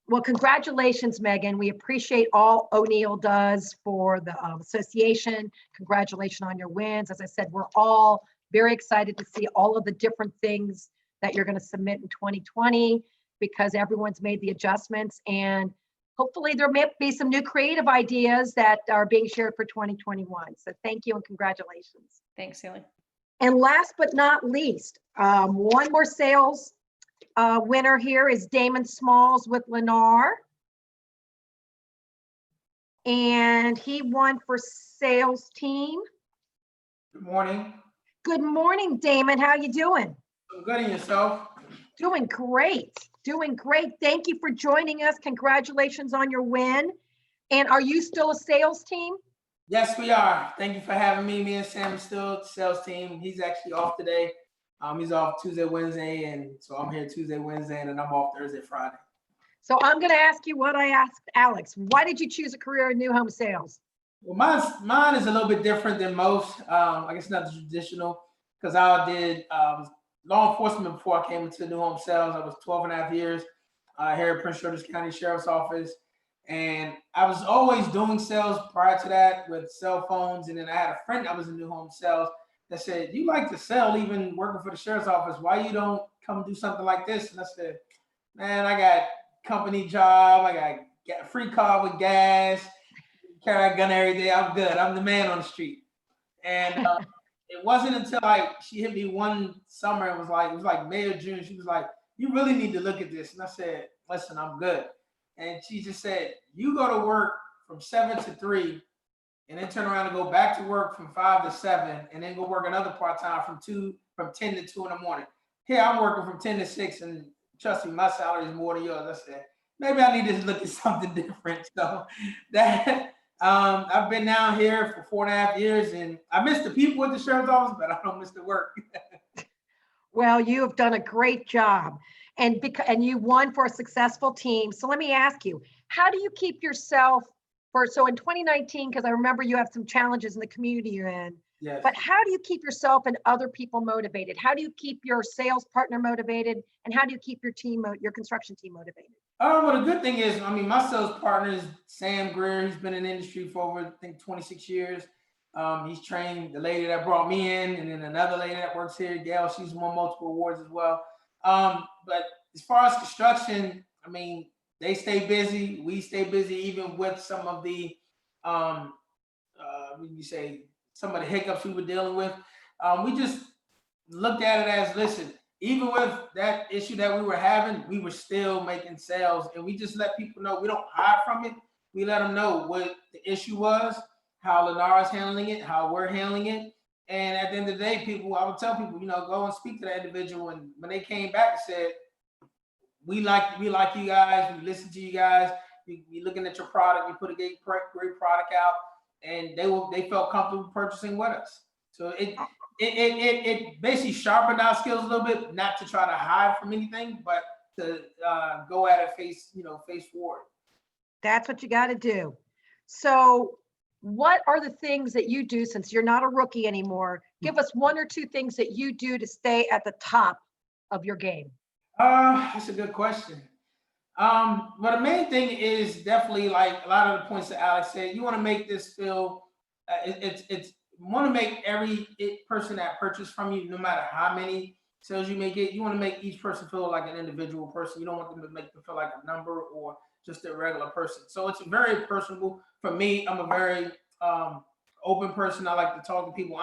well, congratulations, Megan. We appreciate all O'Neill does for the association. Congratulations on your wins. As I said, we're all very excited to see all of the different things that you're going to submit in 2020 because everyone's made the adjustments, and hopefully there may be some new creative ideas that are being shared for 2021. So thank you and congratulations. Thanks, Haley. And last but not least, one more sales winner here is Damon Smalls with Lennar. And he won for sales team. Good morning. Good morning, Damon. How you doing? I'm good, and yourself? Doing great. Doing great. Thank you for joining us. Congratulations on your win. And are you still a sales team? Yes, we are. Thank you for having me. Me and Sam are still sales team. He's actually off today. He's off Tuesday, Wednesday, and so I'm here Tuesday, Wednesday, and then I'm off Thursday, Friday. So I'm going to ask you what I asked Alex. Why did you choose a career in new home sales? Well, mine is a little bit different than most. I guess not traditional, because I did law enforcement before I came into new home sales. I was 12 and a half years here at Prince George's County Sheriff's Office. And I was always doing sales prior to that with cell phones. And then I had a friend that was in new home sales that said, you like to sell even working for the Sheriff's Office. Why you don't come do something like this? And I said, man, I got company job. I got a free car with gas, carry a gun every day. I'm good. I'm the man on the street. And it wasn't until she hit me one summer. It was like May or June. She was like, you really need to look at this. And I said, listen, I'm good. And she just said, you go to work from 7 to 3 and then turn around and go back to work from 5 to 7 and then go work another part-time from 2 from 10 to 2 in the morning. Here I'm working from 10 to 6, and trust me, my salary is more than yours. I said, maybe I need to look at something different. So that I've been down here for 4.5 years, and I miss the people at the sheriff's office, but I don't miss the work. Well, you have done a great job, and and you won for a successful team. So let me ask you, how do you keep yourself so in 2019, because I remember you have some challenges in the community you're in, Yes. but how do you keep yourself and other people motivated? How do you keep your sales partner motivated? And how do you keep your team, your construction team motivated? Well, the good thing is, I mean, my sales partner is Sam Greer. He's been in the industry for over, I think, 26 years. He's trained the lady that brought me in, and then another lady that works here, Gail. She's won multiple awards as well. But as far as construction, I mean, they stay busy. We stay busy, even with some of the, some of the hiccups we were dealing with. We just looked at it as, listen, even with that issue that we were having, we were still making sales, and we just let people know we don't hide from it. We let them know what the issue was, how Lennar's handling it, how we're handling it. And at the end of the day, I would tell people, go and speak to that individual. And when they came back and said, we like you guys, we listen to you guys, we looking at your product, we put a great product out, and they felt comfortable purchasing with us. So it basically sharpened our skills a little bit, not to try to hide from anything, but to go at it face forward. That's what you got to do. So what are the things that you do, since you're not a rookie anymore? Give us one or two things that you do to stay at the top of your game. That's a good question. But the main thing is definitely, like a lot of the points that Alex said, you want to make this feel, want to make every person that purchased from you, no matter how many sales you may get, you want to make each person feel like an individual person. You don't want them to make them feel like a number or just a regular person. So it's very personable. For me, I'm a very open person. I like to talk to people.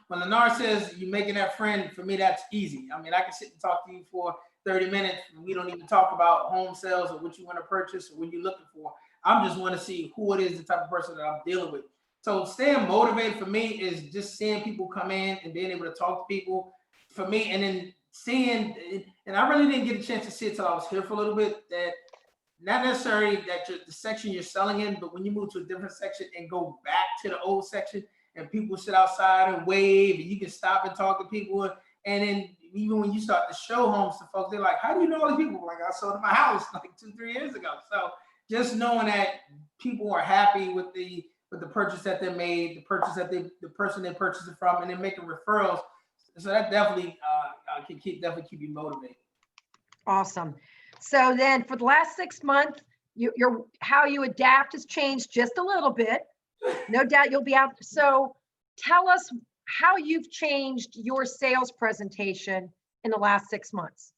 When Lennar says you're making that friend, for me, that's easy. I mean, I can sit and talk to you for 30 minutes, and we don't even talk about home sales or what you want to purchase or what you're looking for. I just want to see who it is, the type of person that I'm dealing with. So staying motivated for me is just seeing people come in and being able to talk to people for me, and then seeing, and I really didn't get a chance to see it till I was here for a little bit, that not necessarily that the section you're selling in, but when you move to a different section and go back to the old section and people sit outside and wave and you can stop and talk to people. And then even when you start to show homes to folks, they're like, how do you know all these people? Like, I sold in my house like 2-3 years ago. So just knowing that people are happy with the purchase that they made, the person they purchased it from, and then making referrals. So that definitely can keep you motivated. Awesome. So then for the last 6 months, your how you adapt has changed just a little bit. No doubt you'll be out. So tell us how you've changed your sales presentation in the last 6 months.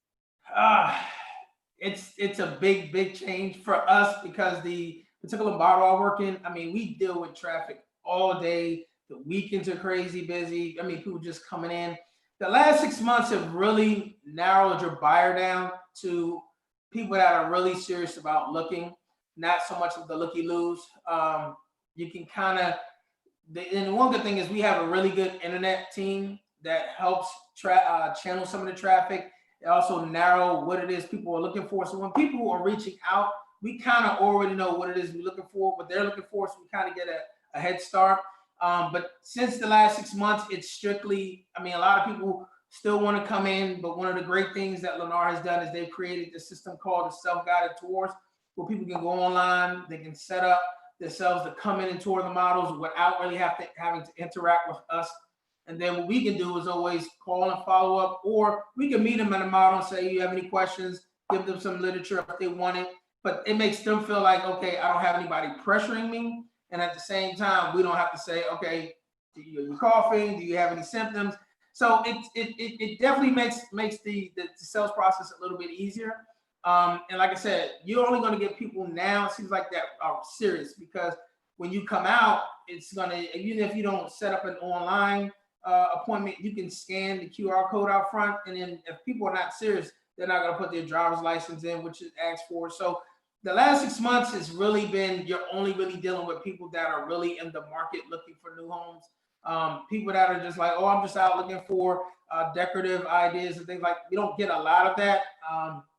It's a big change for us, because the particular model I work in, I mean, we deal with traffic all day. The weekends are crazy busy. I mean, people just coming in. The last 6 months have really narrowed your buyer down to people that are really serious about looking, not so much of the looky-loos. You can kind of, and one good thing is we have a really good internet team that helps channel some of the traffic. It also narrow what it is people are looking for. So when people are reaching out, we kind of already know what it is we're looking for, what they're looking for, so we kind of get a head start. But since the last 6 months, it's strictly, I mean, a lot of people still want to come in, but one of the great things that Lennar has done is they've created this system called the self-guided tours, where people can go online, they can set up themselves to come in and tour the models without really having to interact with us. And then what we can do is always call and follow up, or we can meet them in a model and say, you have any questions, give them some literature if they want it. But it makes them feel like, okay, I don't have anybody pressuring me. And at the same time, we don't have to say, okay, are you coughing? Do you have any symptoms? So it definitely makes the sales process a little bit easier. And like I said, you're only going to get people now, it seems like, that are serious, because when you come out, it's going to, even if you don't set up an online appointment, you can scan the QR code out front. And then if people are not serious, they're not going to put their driver's license in, which is asked for. So the last 6 months has really been, you're only really dealing with people that are really in the market looking for new homes. People that are just like, oh, I'm just out looking for decorative ideas and things like, we don't get a lot of that.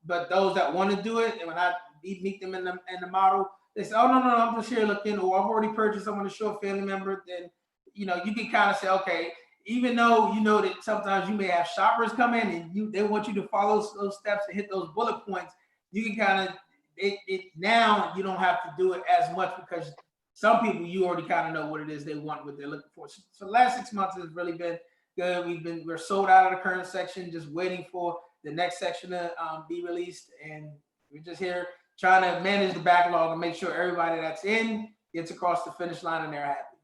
But those that want to do it, and when I meet them in the model, they say, oh, no, I'm just here looking, or I've already purchased, I want to show a family member. Then, you can kind of say, okay, even though you know that sometimes you may have shoppers come in and they want you to follow those steps and hit those bullet points, you can kind of, now you don't have to do it as much, because some people, you already kind of know what it is they want, what they're looking for. So the last 6 months has really been good. We're sold out of the current section, just waiting for the next section to be released. And we're just here trying to manage the backlog and make sure everybody that's in gets across the finish line and they're happy.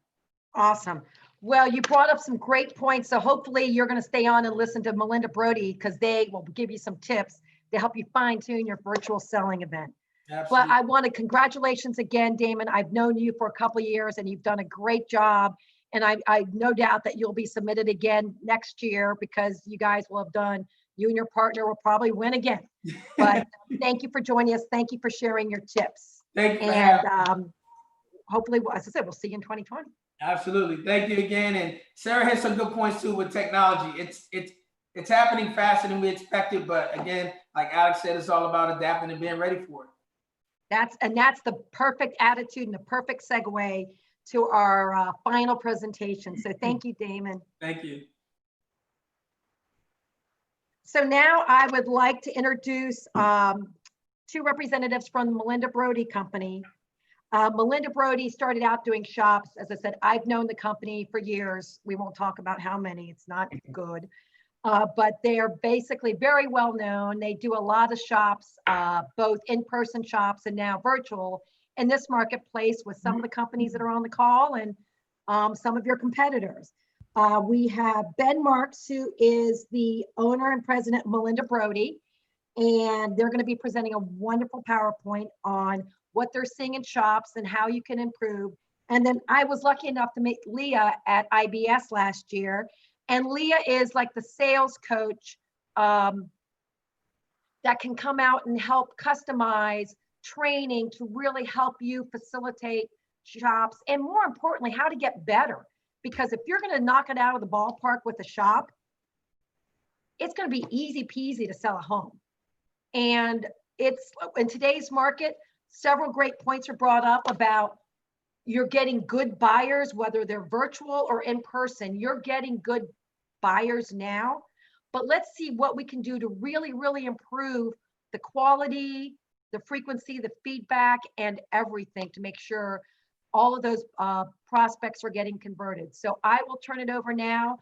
Awesome. Well, you brought up some great points. So hopefully you're going to stay on and listen to Melinda Brody, because they will give you some tips to help you fine tune your virtual selling event. Absolutely. But I want to congratulations again, Damon. I've known you for a couple of years and you've done a great job. And I no doubt that you'll be submitted again next year, because you guys will have done, you and your partner will probably win again. But thank you for joining us. Thank you for sharing your tips. Thank you. And hopefully, as I said, we'll see you in 2020. Absolutely. Thank you again. And Sarah has some good points too with technology. It's happening faster than we expected. But again, like Alex said, it's all about adapting and being ready for it. That's the perfect attitude and the perfect segue to our final presentation. So thank you, Damon. Thank you. So now I would like to introduce two representatives from the Melinda Brody Company. Melinda Brody started out doing shops. As I said, I've known the company for years. We won't talk about how many, it's not good. But they are basically very well known. They do a lot of shops, both in-person shops and now virtual, in this marketplace with some of the companies that are on the call and some of your competitors. We have Ben Marks, who is the owner and president of Melinda Brody, and they're going to be presenting a wonderful PowerPoint on what they're seeing in shops and how you can improve. And then I was lucky enough to meet Leah at IBS last year. And Leah is like the sales coach that can come out and help customize training to really help you facilitate shops, and more importantly, how to get better. Because if you're going to knock it out of the ballpark with a shop, it's going to be easy peasy to sell a home. And it's in today's market, several great points are brought up about you're getting good buyers, whether they're virtual or in person. You're getting good buyers now, but let's see what we can do to really, really improve the quality, the frequency, the feedback, and everything to make sure all of those prospects are getting converted. So I will turn it over now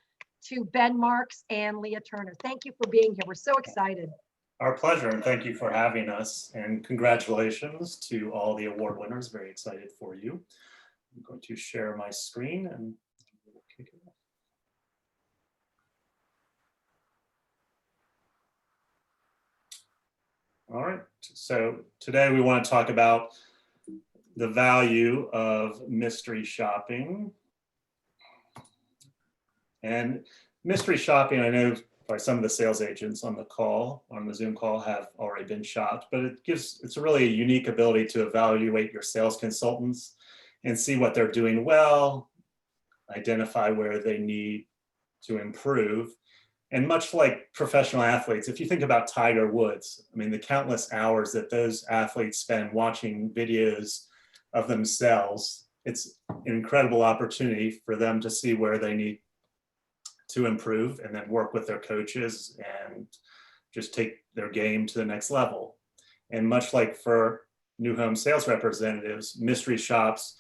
to Ben Marks and Leah Turner. Thank you for being here. We're so excited. Our pleasure, and thank you for having us, and congratulations to all the award winners. Very excited for you. I'm going to share my screen and we'll kick it off. All right, so today we want to talk about the value of mystery shopping. And mystery shopping, I know by some of the sales agents on the Zoom call have already been shopped, but it's a really unique ability to evaluate your sales consultants and see what they're doing well, identify where they need to improve. And much like professional athletes, if you think about Tiger Woods, I mean, the countless hours that those athletes spend watching videos of themselves, it's an incredible opportunity for them to see where they need to improve and then work with their coaches and just take their game to the next level. And much like for new home sales representatives, mystery shops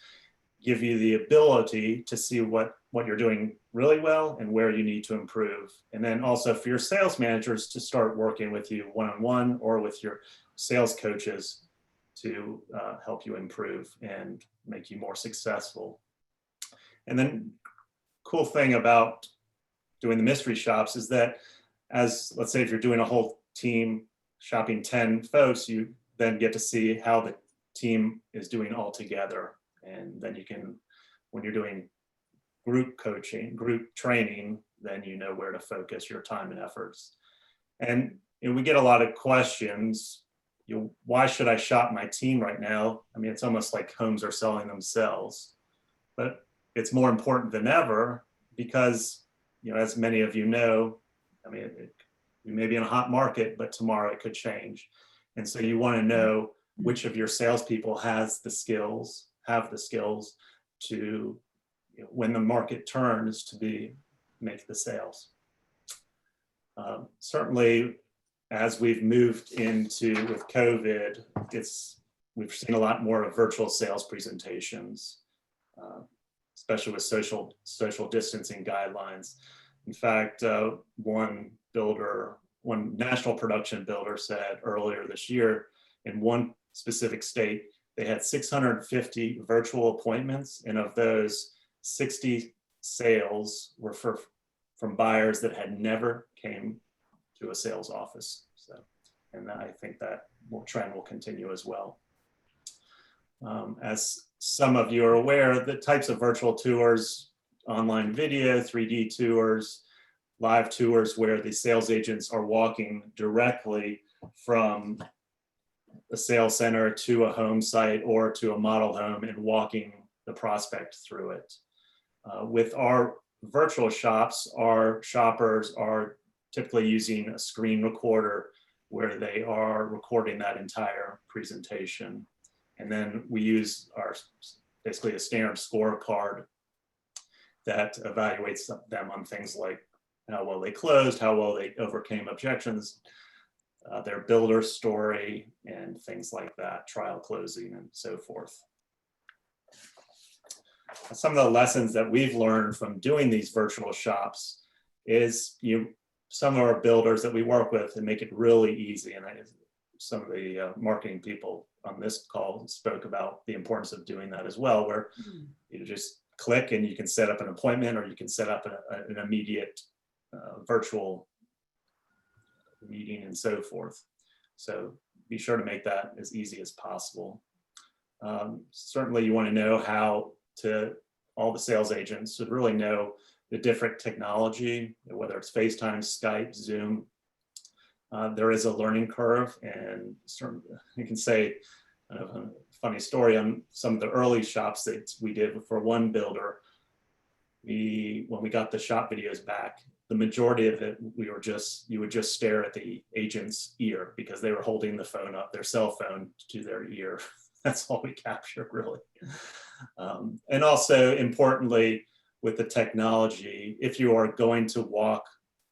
give you the ability to see what you're doing really well and where you need to improve. And then also for your sales managers to start working with you one-on-one or with your sales coaches to help you improve and make you more successful. And then cool thing about doing the mystery shops is that as, let's say if you're doing a whole team shopping 10 folks, you then get to see how the team is doing all together. And then you can, when you're doing group coaching, group training, then you know where to focus your time and efforts. And we get a lot of questions, why should I shop my team right now? I mean, it's almost like homes are selling themselves, but it's more important than ever because, as many of you know, I mean, you may be in a hot market, but tomorrow it could change. And so you want to know which of your salespeople have the skills to, when the market turns, to make the sales. Certainly, as we've moved into with COVID, we've seen a lot more of virtual sales presentations, especially with social distancing guidelines. In fact, one national production builder said earlier this year, in one specific state, they had 650 virtual appointments, and of those, 60 sales were from buyers that had never came to a sales office. So, and I think that trend will continue as well. As some of you are aware, the types of virtual tours, online video, 3D tours, live tours, where the sales agents are walking directly from a sales center to a home site or to a model home and walking the prospect through it. With our virtual shops, our shoppers are typically using a screen recorder where they are recording that entire presentation. And then we use basically a standard scorecard that evaluates them on things like how well they closed, how well they overcame objections, their builder story, and things like that, trial closing and so forth. Some of the lessons that we've learned from doing these virtual shops is some of our builders that we work with and make it really easy. And some of the marketing people on this call spoke about the importance of doing that as well, where you just click and you can set up an appointment, or you can set up an immediate virtual meeting and so forth. So be sure to make that as easy as possible. Certainly you want to know all the sales agents should really know the different technology, whether it's FaceTime, Skype, Zoom. There is a learning curve, and you can say a funny story on some of the early shops that we did for one builder. When we got the shop videos back, the majority of it, you would just stare at the agent's ear because they were holding the phone up, their cell phone, to their ear. That's all we captured, really. And also, importantly, with the technology, if you are going to walk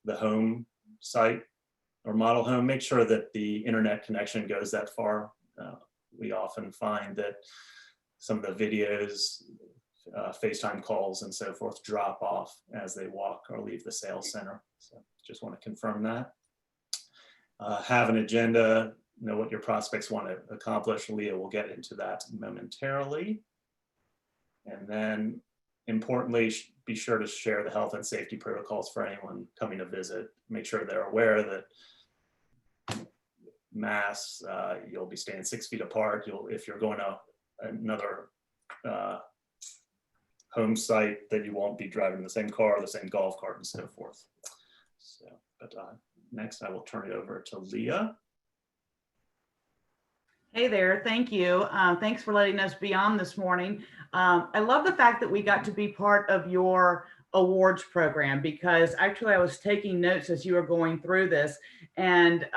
the home site or model home, make sure that the internet connection goes that far. We often find that some of the videos, FaceTime calls and so forth, drop off as they walk or leave the sales center. So just want to confirm that. Have an agenda, know what your prospects want to accomplish. Leah will get into that momentarily. And then importantly, be sure to share the health and safety protocols for anyone coming to visit. Make sure they're aware that masks, you'll be staying 6 feet apart. If you're going to another home site, that you won't be driving the same car, the same golf cart, and so forth. So, but next I will turn it over to Leah. Hey there, thank you. Thanks for letting us be on this morning. I love the fact that we got to be part of your awards program, because actually I was taking notes as you were going through this, and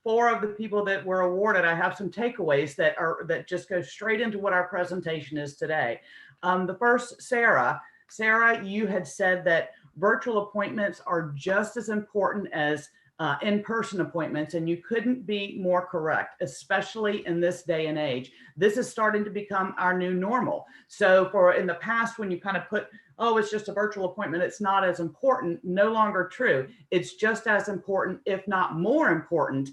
4 of the people that were awarded, I have some takeaways that just go straight into what our presentation is today. The first, Sarah, you had said that virtual appointments are just as important as in-person appointments, and you couldn't be more correct, especially in this day and age. This is starting to become our new normal. So in the past, when you kind of put, oh, it's just a virtual appointment, it's not as important, no longer true. It's just as important, if not more important,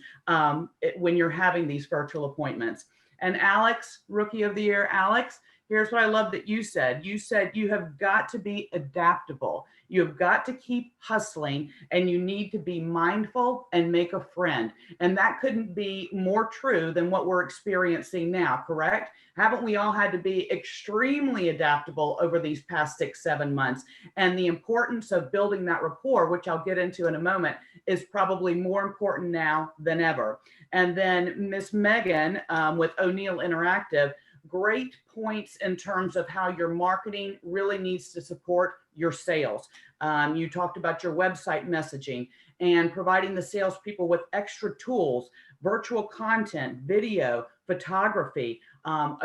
when you're having these virtual appointments. And Alex, Rookie of the Year, Alex, here's what I love that you said. You said you have got to be adaptable. You've got to keep hustling, and you need to be mindful and make a friend. And that couldn't be more true than what we're experiencing now, correct? Haven't we all had to be extremely adaptable over these past 6-7 months? And the importance of building that rapport, which I'll get into in a moment, is probably more important now than ever. And then Miss Megan with O'Neill Interactive, great points in terms of how your marketing really needs to support your sales. You talked about your website messaging and providing the salespeople with extra tools, virtual content, video, photography,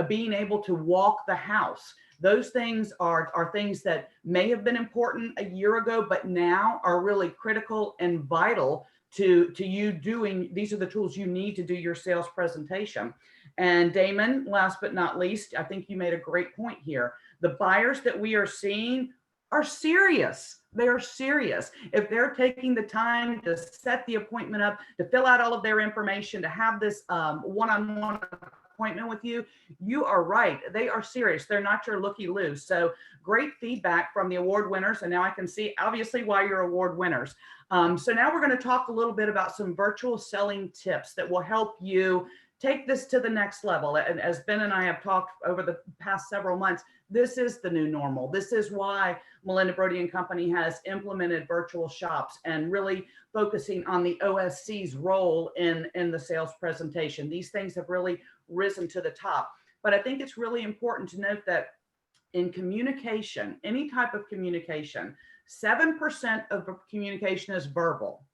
being able to walk the house. Those things are things that may have been important a year ago, but now are really critical and vital to you doing. These are the tools you need to do your sales presentation. And Damon, last but not least, I think you made a great point here. The buyers that we are seeing are serious. They are serious. If they're taking the time to set the appointment up, to fill out all of their information, to have this one-on-one appointment with you, you are right. They are serious. They're not your looky-loo. So great feedback from the award winners. And now I can see obviously why you're award winners. So now we're going to talk a little bit about some virtual selling tips that will help you take this to the next level. And as Ben and I have talked over the past several months, this is the new normal. This is why Melinda Brody and Company has implemented virtual shops and really focusing on the OSC's role in the sales presentation. These things have really risen to the top. But I think it's really important to note that in communication, any type of communication, 7% of communication is verbal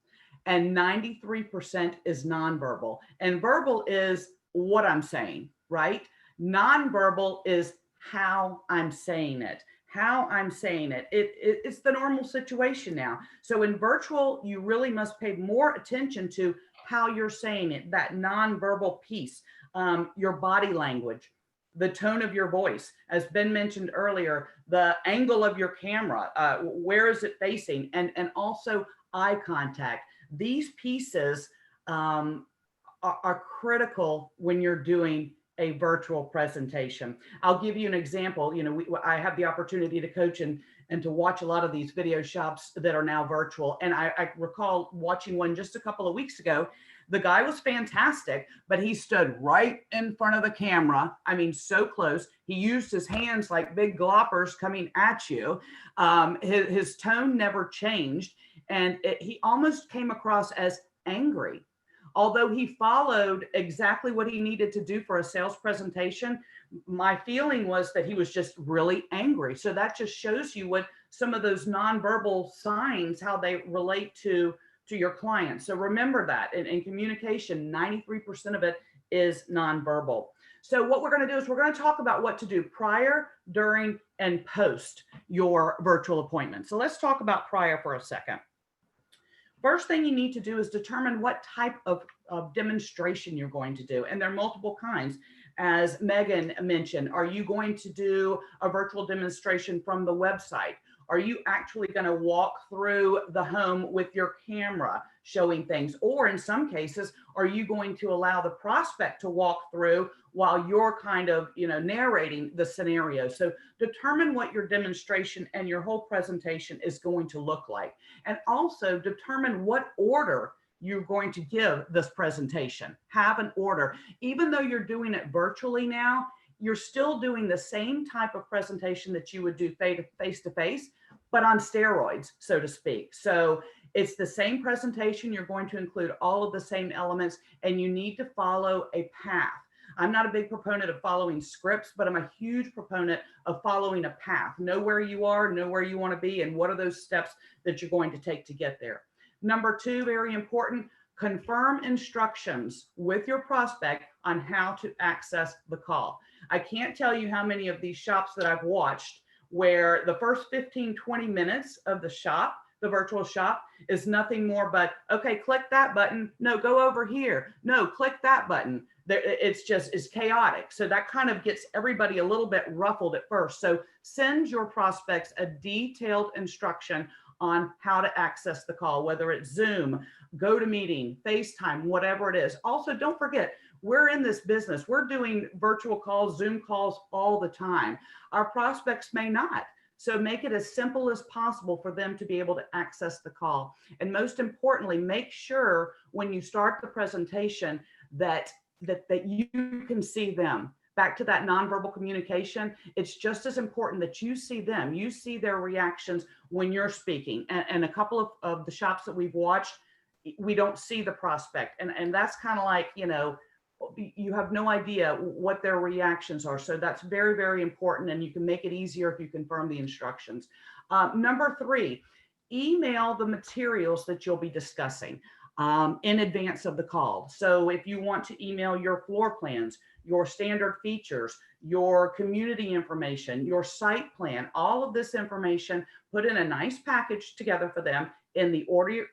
and 93% is nonverbal. And verbal is what I'm saying, right? Nonverbal is how I'm saying it. How I'm saying it. It's the normal situation now. So in virtual, you really must pay more attention to how you're saying it, that nonverbal piece, your body language, the tone of your voice. As Ben mentioned earlier, the angle of your camera, where is it facing, and also eye contact. These pieces are critical when you're doing a virtual presentation. I'll give you an example. You know, I have the opportunity to coach and to watch a lot of these video shops that are now virtual. And I recall watching one just a couple of weeks ago. The guy was fantastic, but he stood right in front of the camera. I mean, so close. He used his hands like big gloppers coming at you. His tone never changed. And he almost came across as angry. Although he followed exactly what he needed to do for a sales presentation, my feeling was that he was just really angry. So that just shows you what some of those nonverbal signs, how they relate to your client. So remember that in communication, 93% of it is nonverbal. So what we're going to do is we're going to talk about what to do prior, during, and post your virtual appointment. So let's talk about prior for a second. First thing you need to do is determine what type of demonstration you're going to do. And there are multiple kinds. As Megan mentioned, are you going to do a virtual demonstration from the website? Are you actually going to walk through the home with your camera showing things? Or in some cases, are you going to allow the prospect to walk through while you're kind of, narrating the scenario? So determine what your demonstration and your whole presentation is going to look like. And also determine what order you're going to give this presentation. Have an order. Even though you're doing it virtually now, you're still doing the same type of presentation that you would do face to face, but on steroids, so to speak. So it's the same presentation. You're going to include all of the same elements, and you need to follow a path. I'm not a big proponent of following scripts, but I'm a huge proponent of following a path. Know where you are, know where you want to be, and what are those steps that you're going to take to get there. Number two, very important, confirm instructions with your prospect on how to access the call. I can't tell you how many of these shops that I've watched where the first 15, 20 minutes of the shop, the virtual shop, is nothing more but, okay, click that button. No, go over here. No, click that button. It's chaotic. So that kind of gets everybody a little bit ruffled at first. So send your prospects a detailed instruction on how to access the call, whether it's Zoom, GoToMeeting, FaceTime, whatever it is. Also, don't forget, we're in this business. We're doing virtual calls, Zoom calls all the time. Our prospects may not. So make it as simple as possible for them to be able to access the call. And most importantly, make sure when you start the presentation that you can see them. Back to that nonverbal communication, it's just as important that you see them, you see their reactions when you're speaking. And a couple of the shops that we've watched, we don't see the prospect. And that's kind of like, you have no idea what their reactions are. So that's very, very important. And you can make it easier if you confirm the instructions. Number 3, email the materials that you'll be discussing in advance of the call. So if you want to email your floor plans, your standard features, your community information, your site plan, all of this information, put in a nice package together for them in the order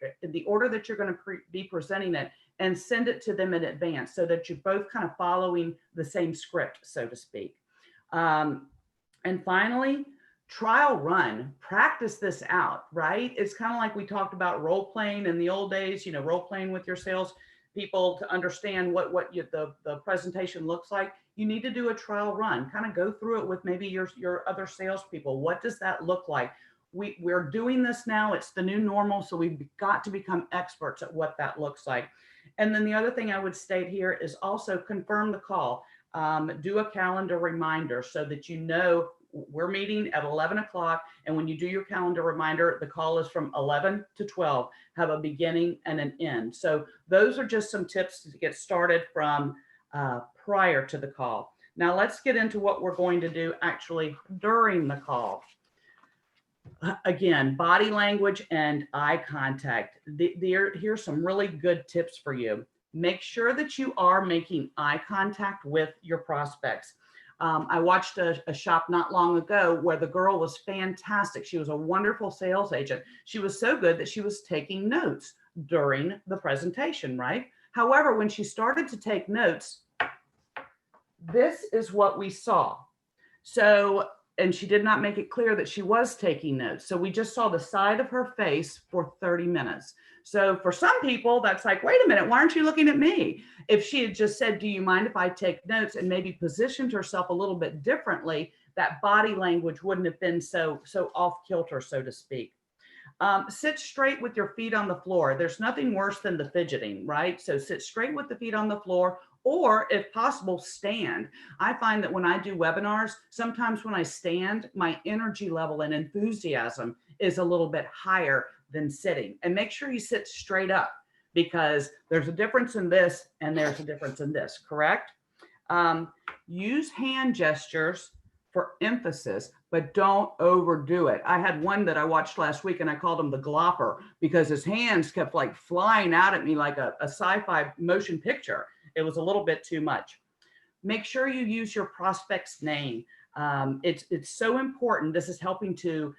that you're going to be presenting it, and send it to them in advance so that you're both kind of following the same script, so to speak. And finally, trial run, practice this out, right? It's kind of like we talked about role playing in the old days, you know, role playing with your sales people to understand what the presentation looks like. You need to do a trial run, kind of go through it with maybe your other salespeople. What does that look like? We're doing this now. It's the new normal. So we've got to become experts at what that looks like. And then the other thing I would state here is also confirm the call. Do a calendar reminder so that you know we're meeting at 11 o'clock. And when you do your calendar reminder, the call is from 11 to 12, have a beginning and an end. So those are just some tips to get started from prior to the call. Now let's get into what we're going to do actually during the call. Again, body language and eye contact. Here's some really good tips for you. Make sure that you are making eye contact with your prospects. I watched a shop not long ago where the girl was fantastic. She was a wonderful sales agent. She was so good that she was taking notes during the presentation, right? However, when she started to take notes, this is what we saw. So, and she did not make it clear that she was taking notes. So we just saw the side of her face for 30 minutes. So for some people, that's like, wait a minute, why aren't you looking at me? If she had just said, do you mind if I take notes, and maybe positioned herself a little bit differently, that body language wouldn't have been so off kilter, so to speak. Sit straight with your feet on the floor. There's nothing worse than the fidgeting, right? So sit straight with the feet on the floor, or if possible, stand. I find that when I do webinars, sometimes when I stand, my energy level and enthusiasm is a little bit higher than sitting. And make sure you sit straight up, because there's a difference in this and there's a difference in this, correct? Use hand gestures for emphasis, but don't overdo it. I had one that I watched last week and I called him the glopper because his hands kept like flying out at me like a sci-fi motion picture. It was a little bit too much. Make sure you use your prospect's name. It's so important. This is helping to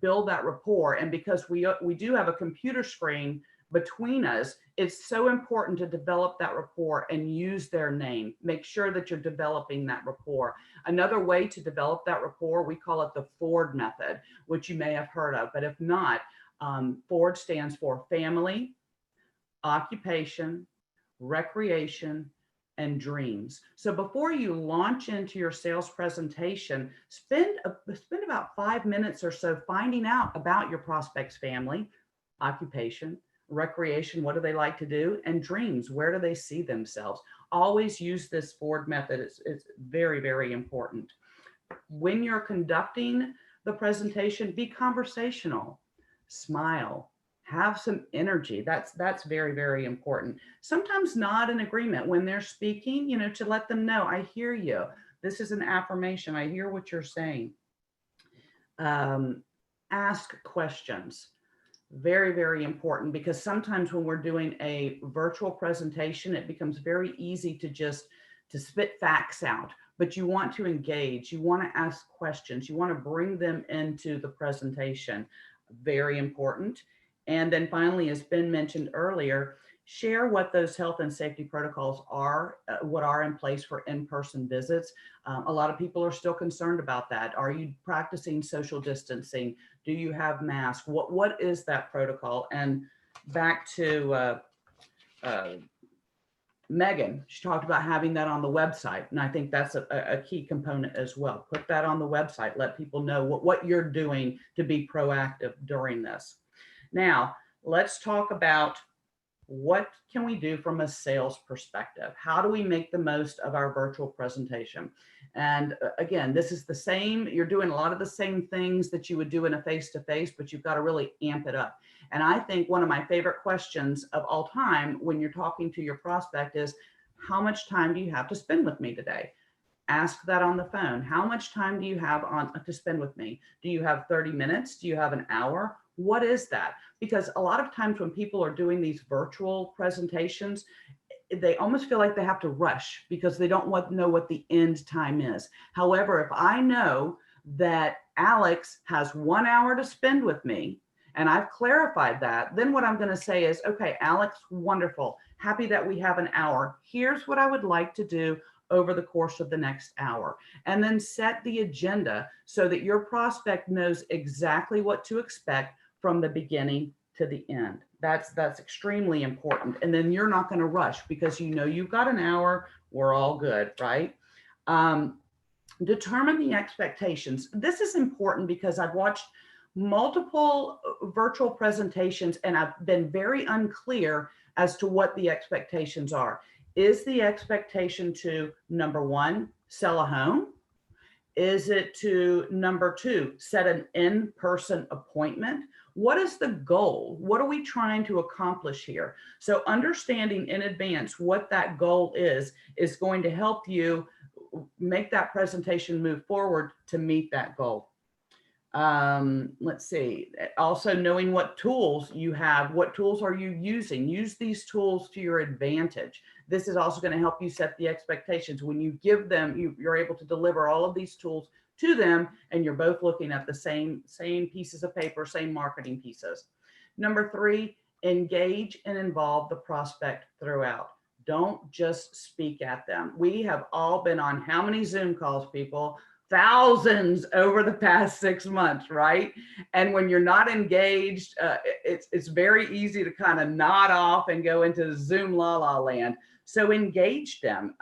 build that rapport. And because we do have a computer screen between us, it's so important to develop that rapport and use their name. Make sure that you're developing that rapport. Another way to develop that rapport, we call it the Ford method, which you may have heard of, but if not, Ford stands for family, occupation, recreation, and dreams. So before you launch into your sales presentation, spend about 5 minutes or so finding out about your prospect's family, occupation, recreation, what do they like to do, and dreams, where do they see themselves. Always use this Ford method. It's very, very important. When you're conducting the presentation, be conversational, smile, have some energy. That's very, very important. Sometimes nod in agreement when they're speaking, you know, to let them know, I hear you. This is an affirmation. I hear what you're saying. Ask questions. Very, very important, because sometimes when we're doing a virtual presentation, it becomes very easy to spit facts out, but you want to engage, you want to ask questions, you want to bring them into the presentation. Very important. And then finally, as Ben mentioned earlier, share what those health and safety protocols are, what are in place for in-person visits. A lot of people are still concerned about that. Are you practicing social distancing? Do you have masks? What is that protocol? And back to Megan, she talked about having that on the website. And I think that's a key component as well. Put that on the website, let people know what you're doing to be proactive during this. Now, let's talk about what can we do from a sales perspective? How do we make the most of our virtual presentation? And again, this is the same, you're doing a lot of the same things that you would do in a face-to-face, but you've got to really amp it up. And I think one of my favorite questions of all time when you're talking to your prospect is, how much time do you have to spend with me today? Ask that on the phone. How much time do you have to spend with me? Do you have 30 minutes? Do you have an hour? What is that? Because a lot of times when people are doing these virtual presentations, they almost feel like they have to rush because they don't know what the end time is. However, if I know that Alex has 1 hour to spend with me, and I've clarified that, then what I'm going to say is, okay, Alex, wonderful. Happy that we have an hour. Here's what I would like to do over the course of the next hour. And then set the agenda so that your prospect knows exactly what to expect from the beginning to the end. That's extremely important. And then you're not going to rush because you know you've got an hour. We're all good, right? Determine the expectations. This is important because I've watched multiple virtual presentations and I've been very unclear as to what the expectations are. Is the expectation to, number one, sell a home? Is it to, number two, set an in-person appointment? What is the goal? What are we trying to accomplish here? So understanding in advance what that goal is going to help you make that presentation move forward to meet that goal. Let's see. Also knowing what tools you have, what tools are you using? Use these tools to your advantage. This is also going to help you set the expectations. When you give them, you're able to deliver all of these tools to them, and you're both looking at the same pieces of paper, same marketing pieces. Number three, engage and involve the prospect throughout. Don't just speak at them. We have all been on how many Zoom calls, people? Thousands over the past 6 months, right? And when you're not engaged, it's very easy to kind of nod off and go into Zoom la la land. So engage them.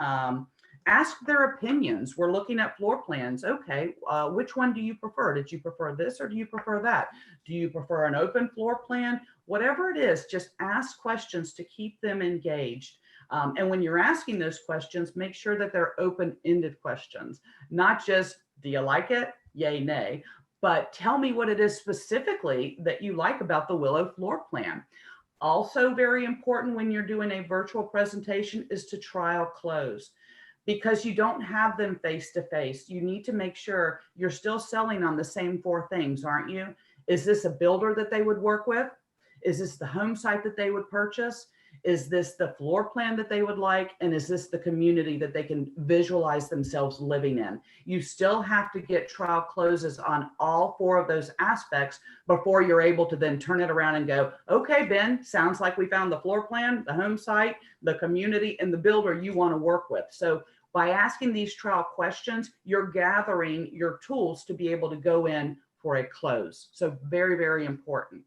Ask their opinions. We're looking at floor plans. Okay, which one do you prefer? Did you prefer this or do you prefer that? Do you prefer an open floor plan? Whatever it is, just ask questions to keep them engaged. And when you're asking those questions, make sure that they're open-ended questions, not just, do you like it? Yay, nay. But tell me what it is specifically that you like about the Willow floor plan. Also very important when you're doing a virtual presentation is to trial close, because you don't have them face-to-face. You need to make sure you're still selling on the same 4 things, aren't you? Is this a builder that they would work with? Is this the home site that they would purchase? Is this the floor plan that they would like? And is this the community that they can visualize themselves living in? You still have to get trial closes on all 4 of those aspects before you're able to then turn it around and go, okay, Ben, sounds like we found the floor plan, the home site, the community, and the builder you want to work with. So by asking these trial questions, you're gathering your tools to be able to go in for a close. So very, very important.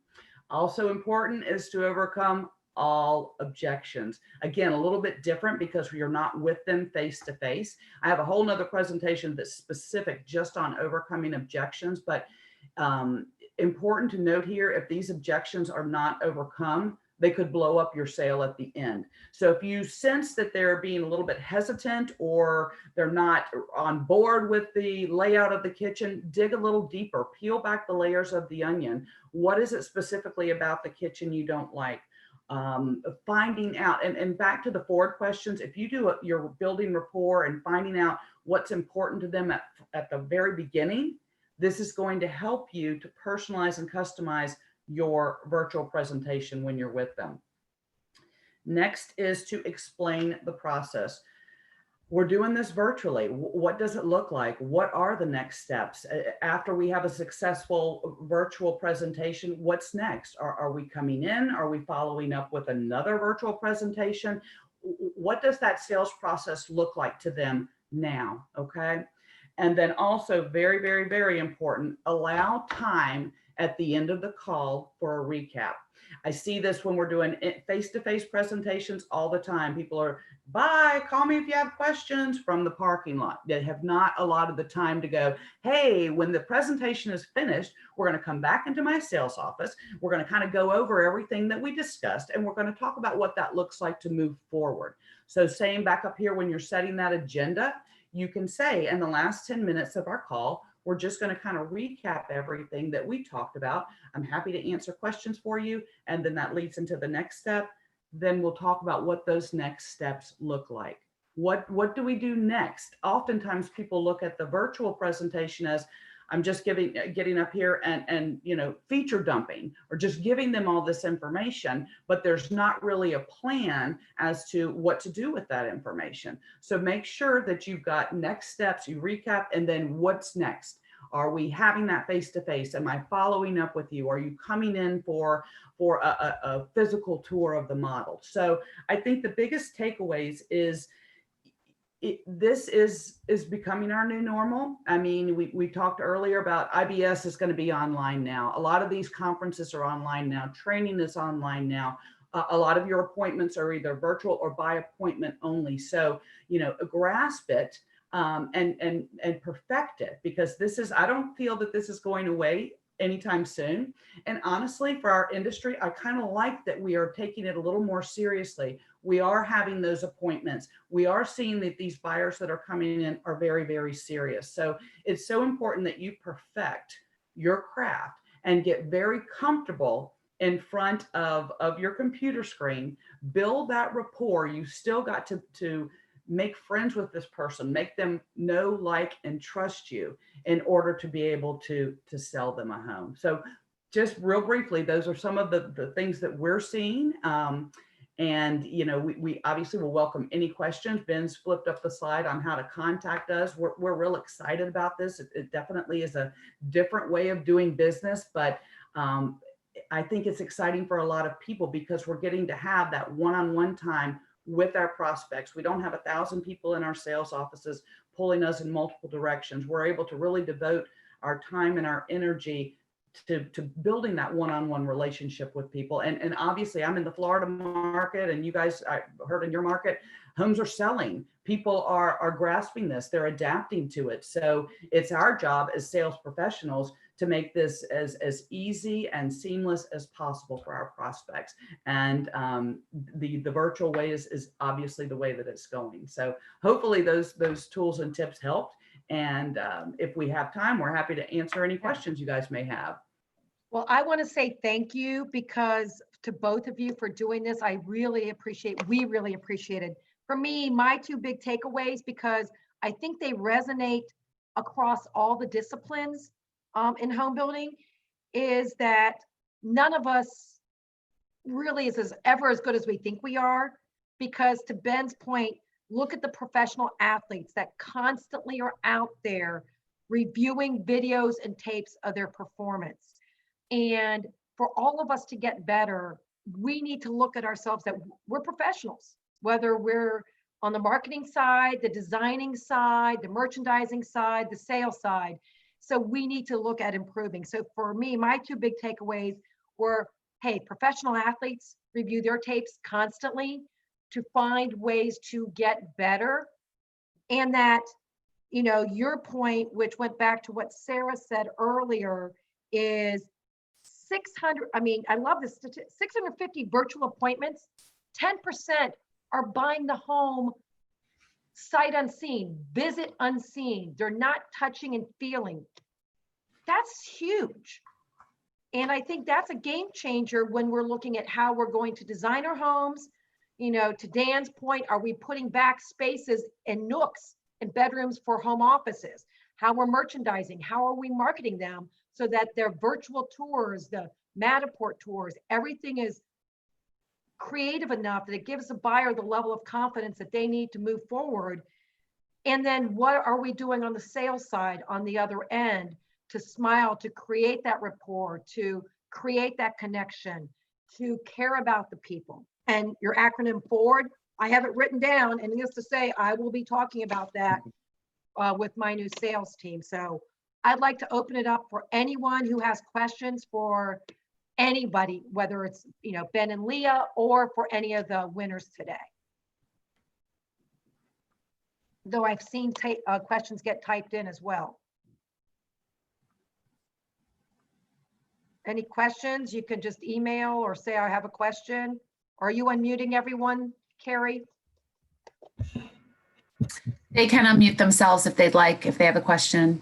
Also important is to overcome all objections. Again, a little bit different because you're not with them face to face. I have a whole nother presentation that's specific just on overcoming objections, but important to note here, if these objections are not overcome, they could blow up your sale at the end. So if you sense that they're being a little bit hesitant or they're not on board with the layout of the kitchen, dig a little deeper, peel back the layers of the onion. What is it specifically about the kitchen you don't like? Finding out, and back to the forward questions, if you do you're building rapport and finding out what's important to them at the very beginning, this is going to help you to personalize and customize your virtual presentation when you're with them. Next is to explain the process. We're doing this virtually. What does it look like? What are the next steps? After we have a successful virtual presentation, what's next? Are we coming in? Are we following up with another virtual presentation? What does that sales process look like to them now? Okay. And then also very, very, very important, allow time at the end of the call for a recap. I see this when we're doing face-to-face presentations all the time. People are, bye, call me if you have questions, from the parking lot. They have not allotted the time to go, hey, when the presentation is finished, we're going to come back into my sales office. We're going to kind of go over everything that we discussed, and we're going to talk about what that looks like to move forward. So saying back up here, when you're setting that agenda, you can say, in the last 10 minutes of our call, we're just going to kind of recap everything that we talked about. I'm happy to answer questions for you. And then that leads into the next step. Then we'll talk about what those next steps look like. What do we do next? Oftentimes people look at the virtual presentation as I'm just getting up here and feature dumping or just giving them all this information, but there's not really a plan as to what to do with that information. So make sure that you've got next steps, you recap, and then what's next? Are we having that face-to-face? Am I following up with you? Are you coming in for a physical tour of the model? So I think the biggest takeaways is this is becoming our new normal. I mean, we talked earlier about IBS is going to be online now. A lot of these conferences are online now. Training is online now. A lot of your appointments are either virtual or by appointment only. So, grasp it and perfect it, because I don't feel that this is going away anytime soon. And honestly, for our industry, I kind of like that we are taking it a little more seriously. We are having those appointments. We are seeing that these buyers that are coming in are very, very serious. So it's so important that you perfect your craft and get very comfortable in front of your computer screen, build that rapport. You still got to make friends with this person, make them know, like, and trust you in order to be able to sell them a home. So just real briefly, those are some of the things that we're seeing. And, we obviously will welcome any questions. Ben's flipped up the slide on how to contact us. We're real excited about this. It definitely is a different way of doing business, but I think it's exciting for a lot of people because we're getting to have that one-on-one time with our prospects. We don't have 1,000 people in our sales offices pulling us in multiple directions. We're able to really devote our time and our energy to building that one-on-one relationship with people. And obviously I'm in the Florida market, and you guys, I heard in your market, homes are selling. People are grasping this, they're adapting to it. So it's our job as sales professionals to make this as easy and seamless as possible for our prospects. And the virtual way is obviously the way that it's going. So hopefully those tools and tips helped. And if we have time, we're happy to answer any questions you guys may have. Well, I want to say thank you to both of you for doing this. We really appreciate it. For me, my two big takeaways, because I think they resonate across all the disciplines in home building, is that none of us really is ever as good as we think we are. Because to Ben's point, look at the professional athletes that constantly are out there reviewing videos and tapes of their performance. And for all of us to get better, we need to look at ourselves that we're professionals, whether we're on the marketing side, the designing side, the merchandising side, the sales side. So we need to look at improving. So for me, my two big takeaways were, hey, professional athletes review their tapes constantly to find ways to get better. And that, your point, which went back to what Sarah said earlier, is 600, I love this statistic, 650 virtual appointments, 10% are buying the home sight unseen, visit unseen. They're not touching and feeling. That's huge. And I think that's a game changer when we're looking at how we're going to design our homes. To Dan's point, are we putting back spaces and nooks and bedrooms for home offices? How we're merchandising, how are we marketing them so that their virtual tours, the Matterport tours, everything is creative enough that it gives the buyer the level of confidence that they need to move forward. And then what are we doing on the sales side on the other end to smile, to create that rapport, to create that connection, to care about the people? And your acronym FORWARD, I have it written down, and needless to say, I will be talking about that with my new sales team. So I'd like to open it up for anyone who has questions for anybody, whether it's Ben and Leah or for any of the winners today. Though I've seen questions get typed in as well. Any questions? You can just email or say I have a question. Are you unmuting everyone, Carrie? They can unmute themselves if they'd like, if they have a question.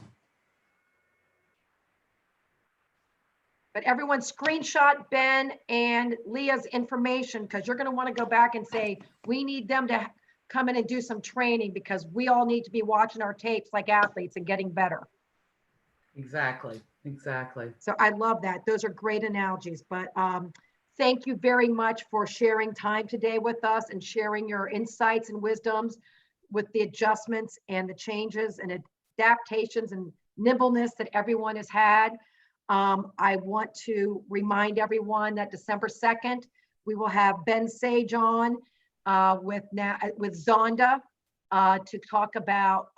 But everyone screenshot Ben and Leah's information, because you're going to want to go back and say, we need them to come in and do some training because we all need to be watching our tapes like athletes and getting better. Exactly. Exactly. So I love that. Those are great analogies, but thank you very much for sharing time today with us and sharing your insights and wisdoms with the adjustments and the changes and adaptations and nimbleness that everyone has had. I want to remind everyone that December 2nd, we will have Ben Sage on with Zonda to talk about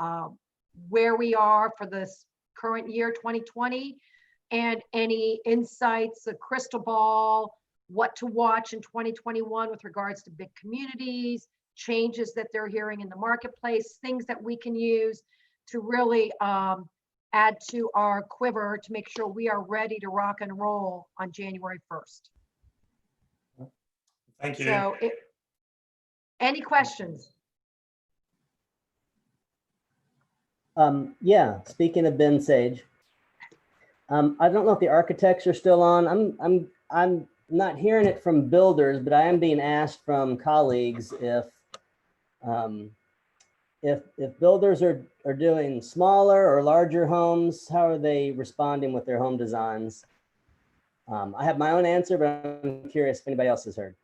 where we are for this current year, 2020, and any insights, a crystal ball, what to watch in 2021 with regards to big communities, changes that they're hearing in the marketplace, things that we can use to really add to our quiver to make sure we are ready to rock and roll on January 1st. Thank you. So any questions? Yeah, speaking of Ben Sage, I don't know if the architects are still on. I'm not hearing it from builders, but I am being asked from colleagues if builders are doing smaller or larger homes, how are they responding with their home designs? I have my own answer, but I'm curious if anybody else has heard.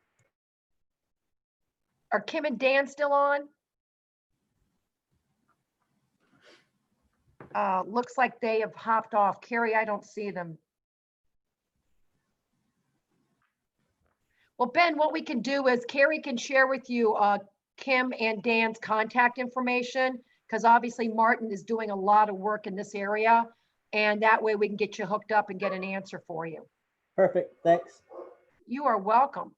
Are Kim and Dan still on? Looks like they have hopped off. Carrie, I don't see them. Well, Ben, what we can do is Carrie can share with you Kim and Dan's contact information, because obviously Martin is doing a lot of work in this area, and that way we can get you hooked up and get an answer for you. Perfect, thanks. You are welcome.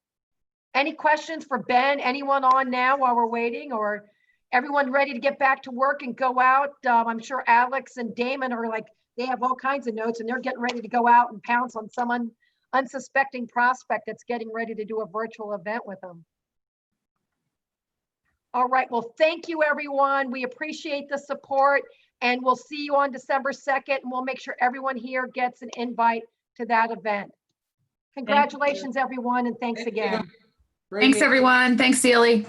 Any questions for Ben? Anyone on now while we're waiting, or everyone ready to get back to work and go out? I'm sure Alex and Damon are like, they have all kinds of notes and they're getting ready to go out and pounce on some unsuspecting prospect that's getting ready to do a virtual event with them. All right, well, thank you everyone. We appreciate the support and we'll see you on December 2nd and we'll make sure everyone here gets an invite to that event. Congratulations everyone and thanks again. Thanks, everyone. Thanks, Sealy.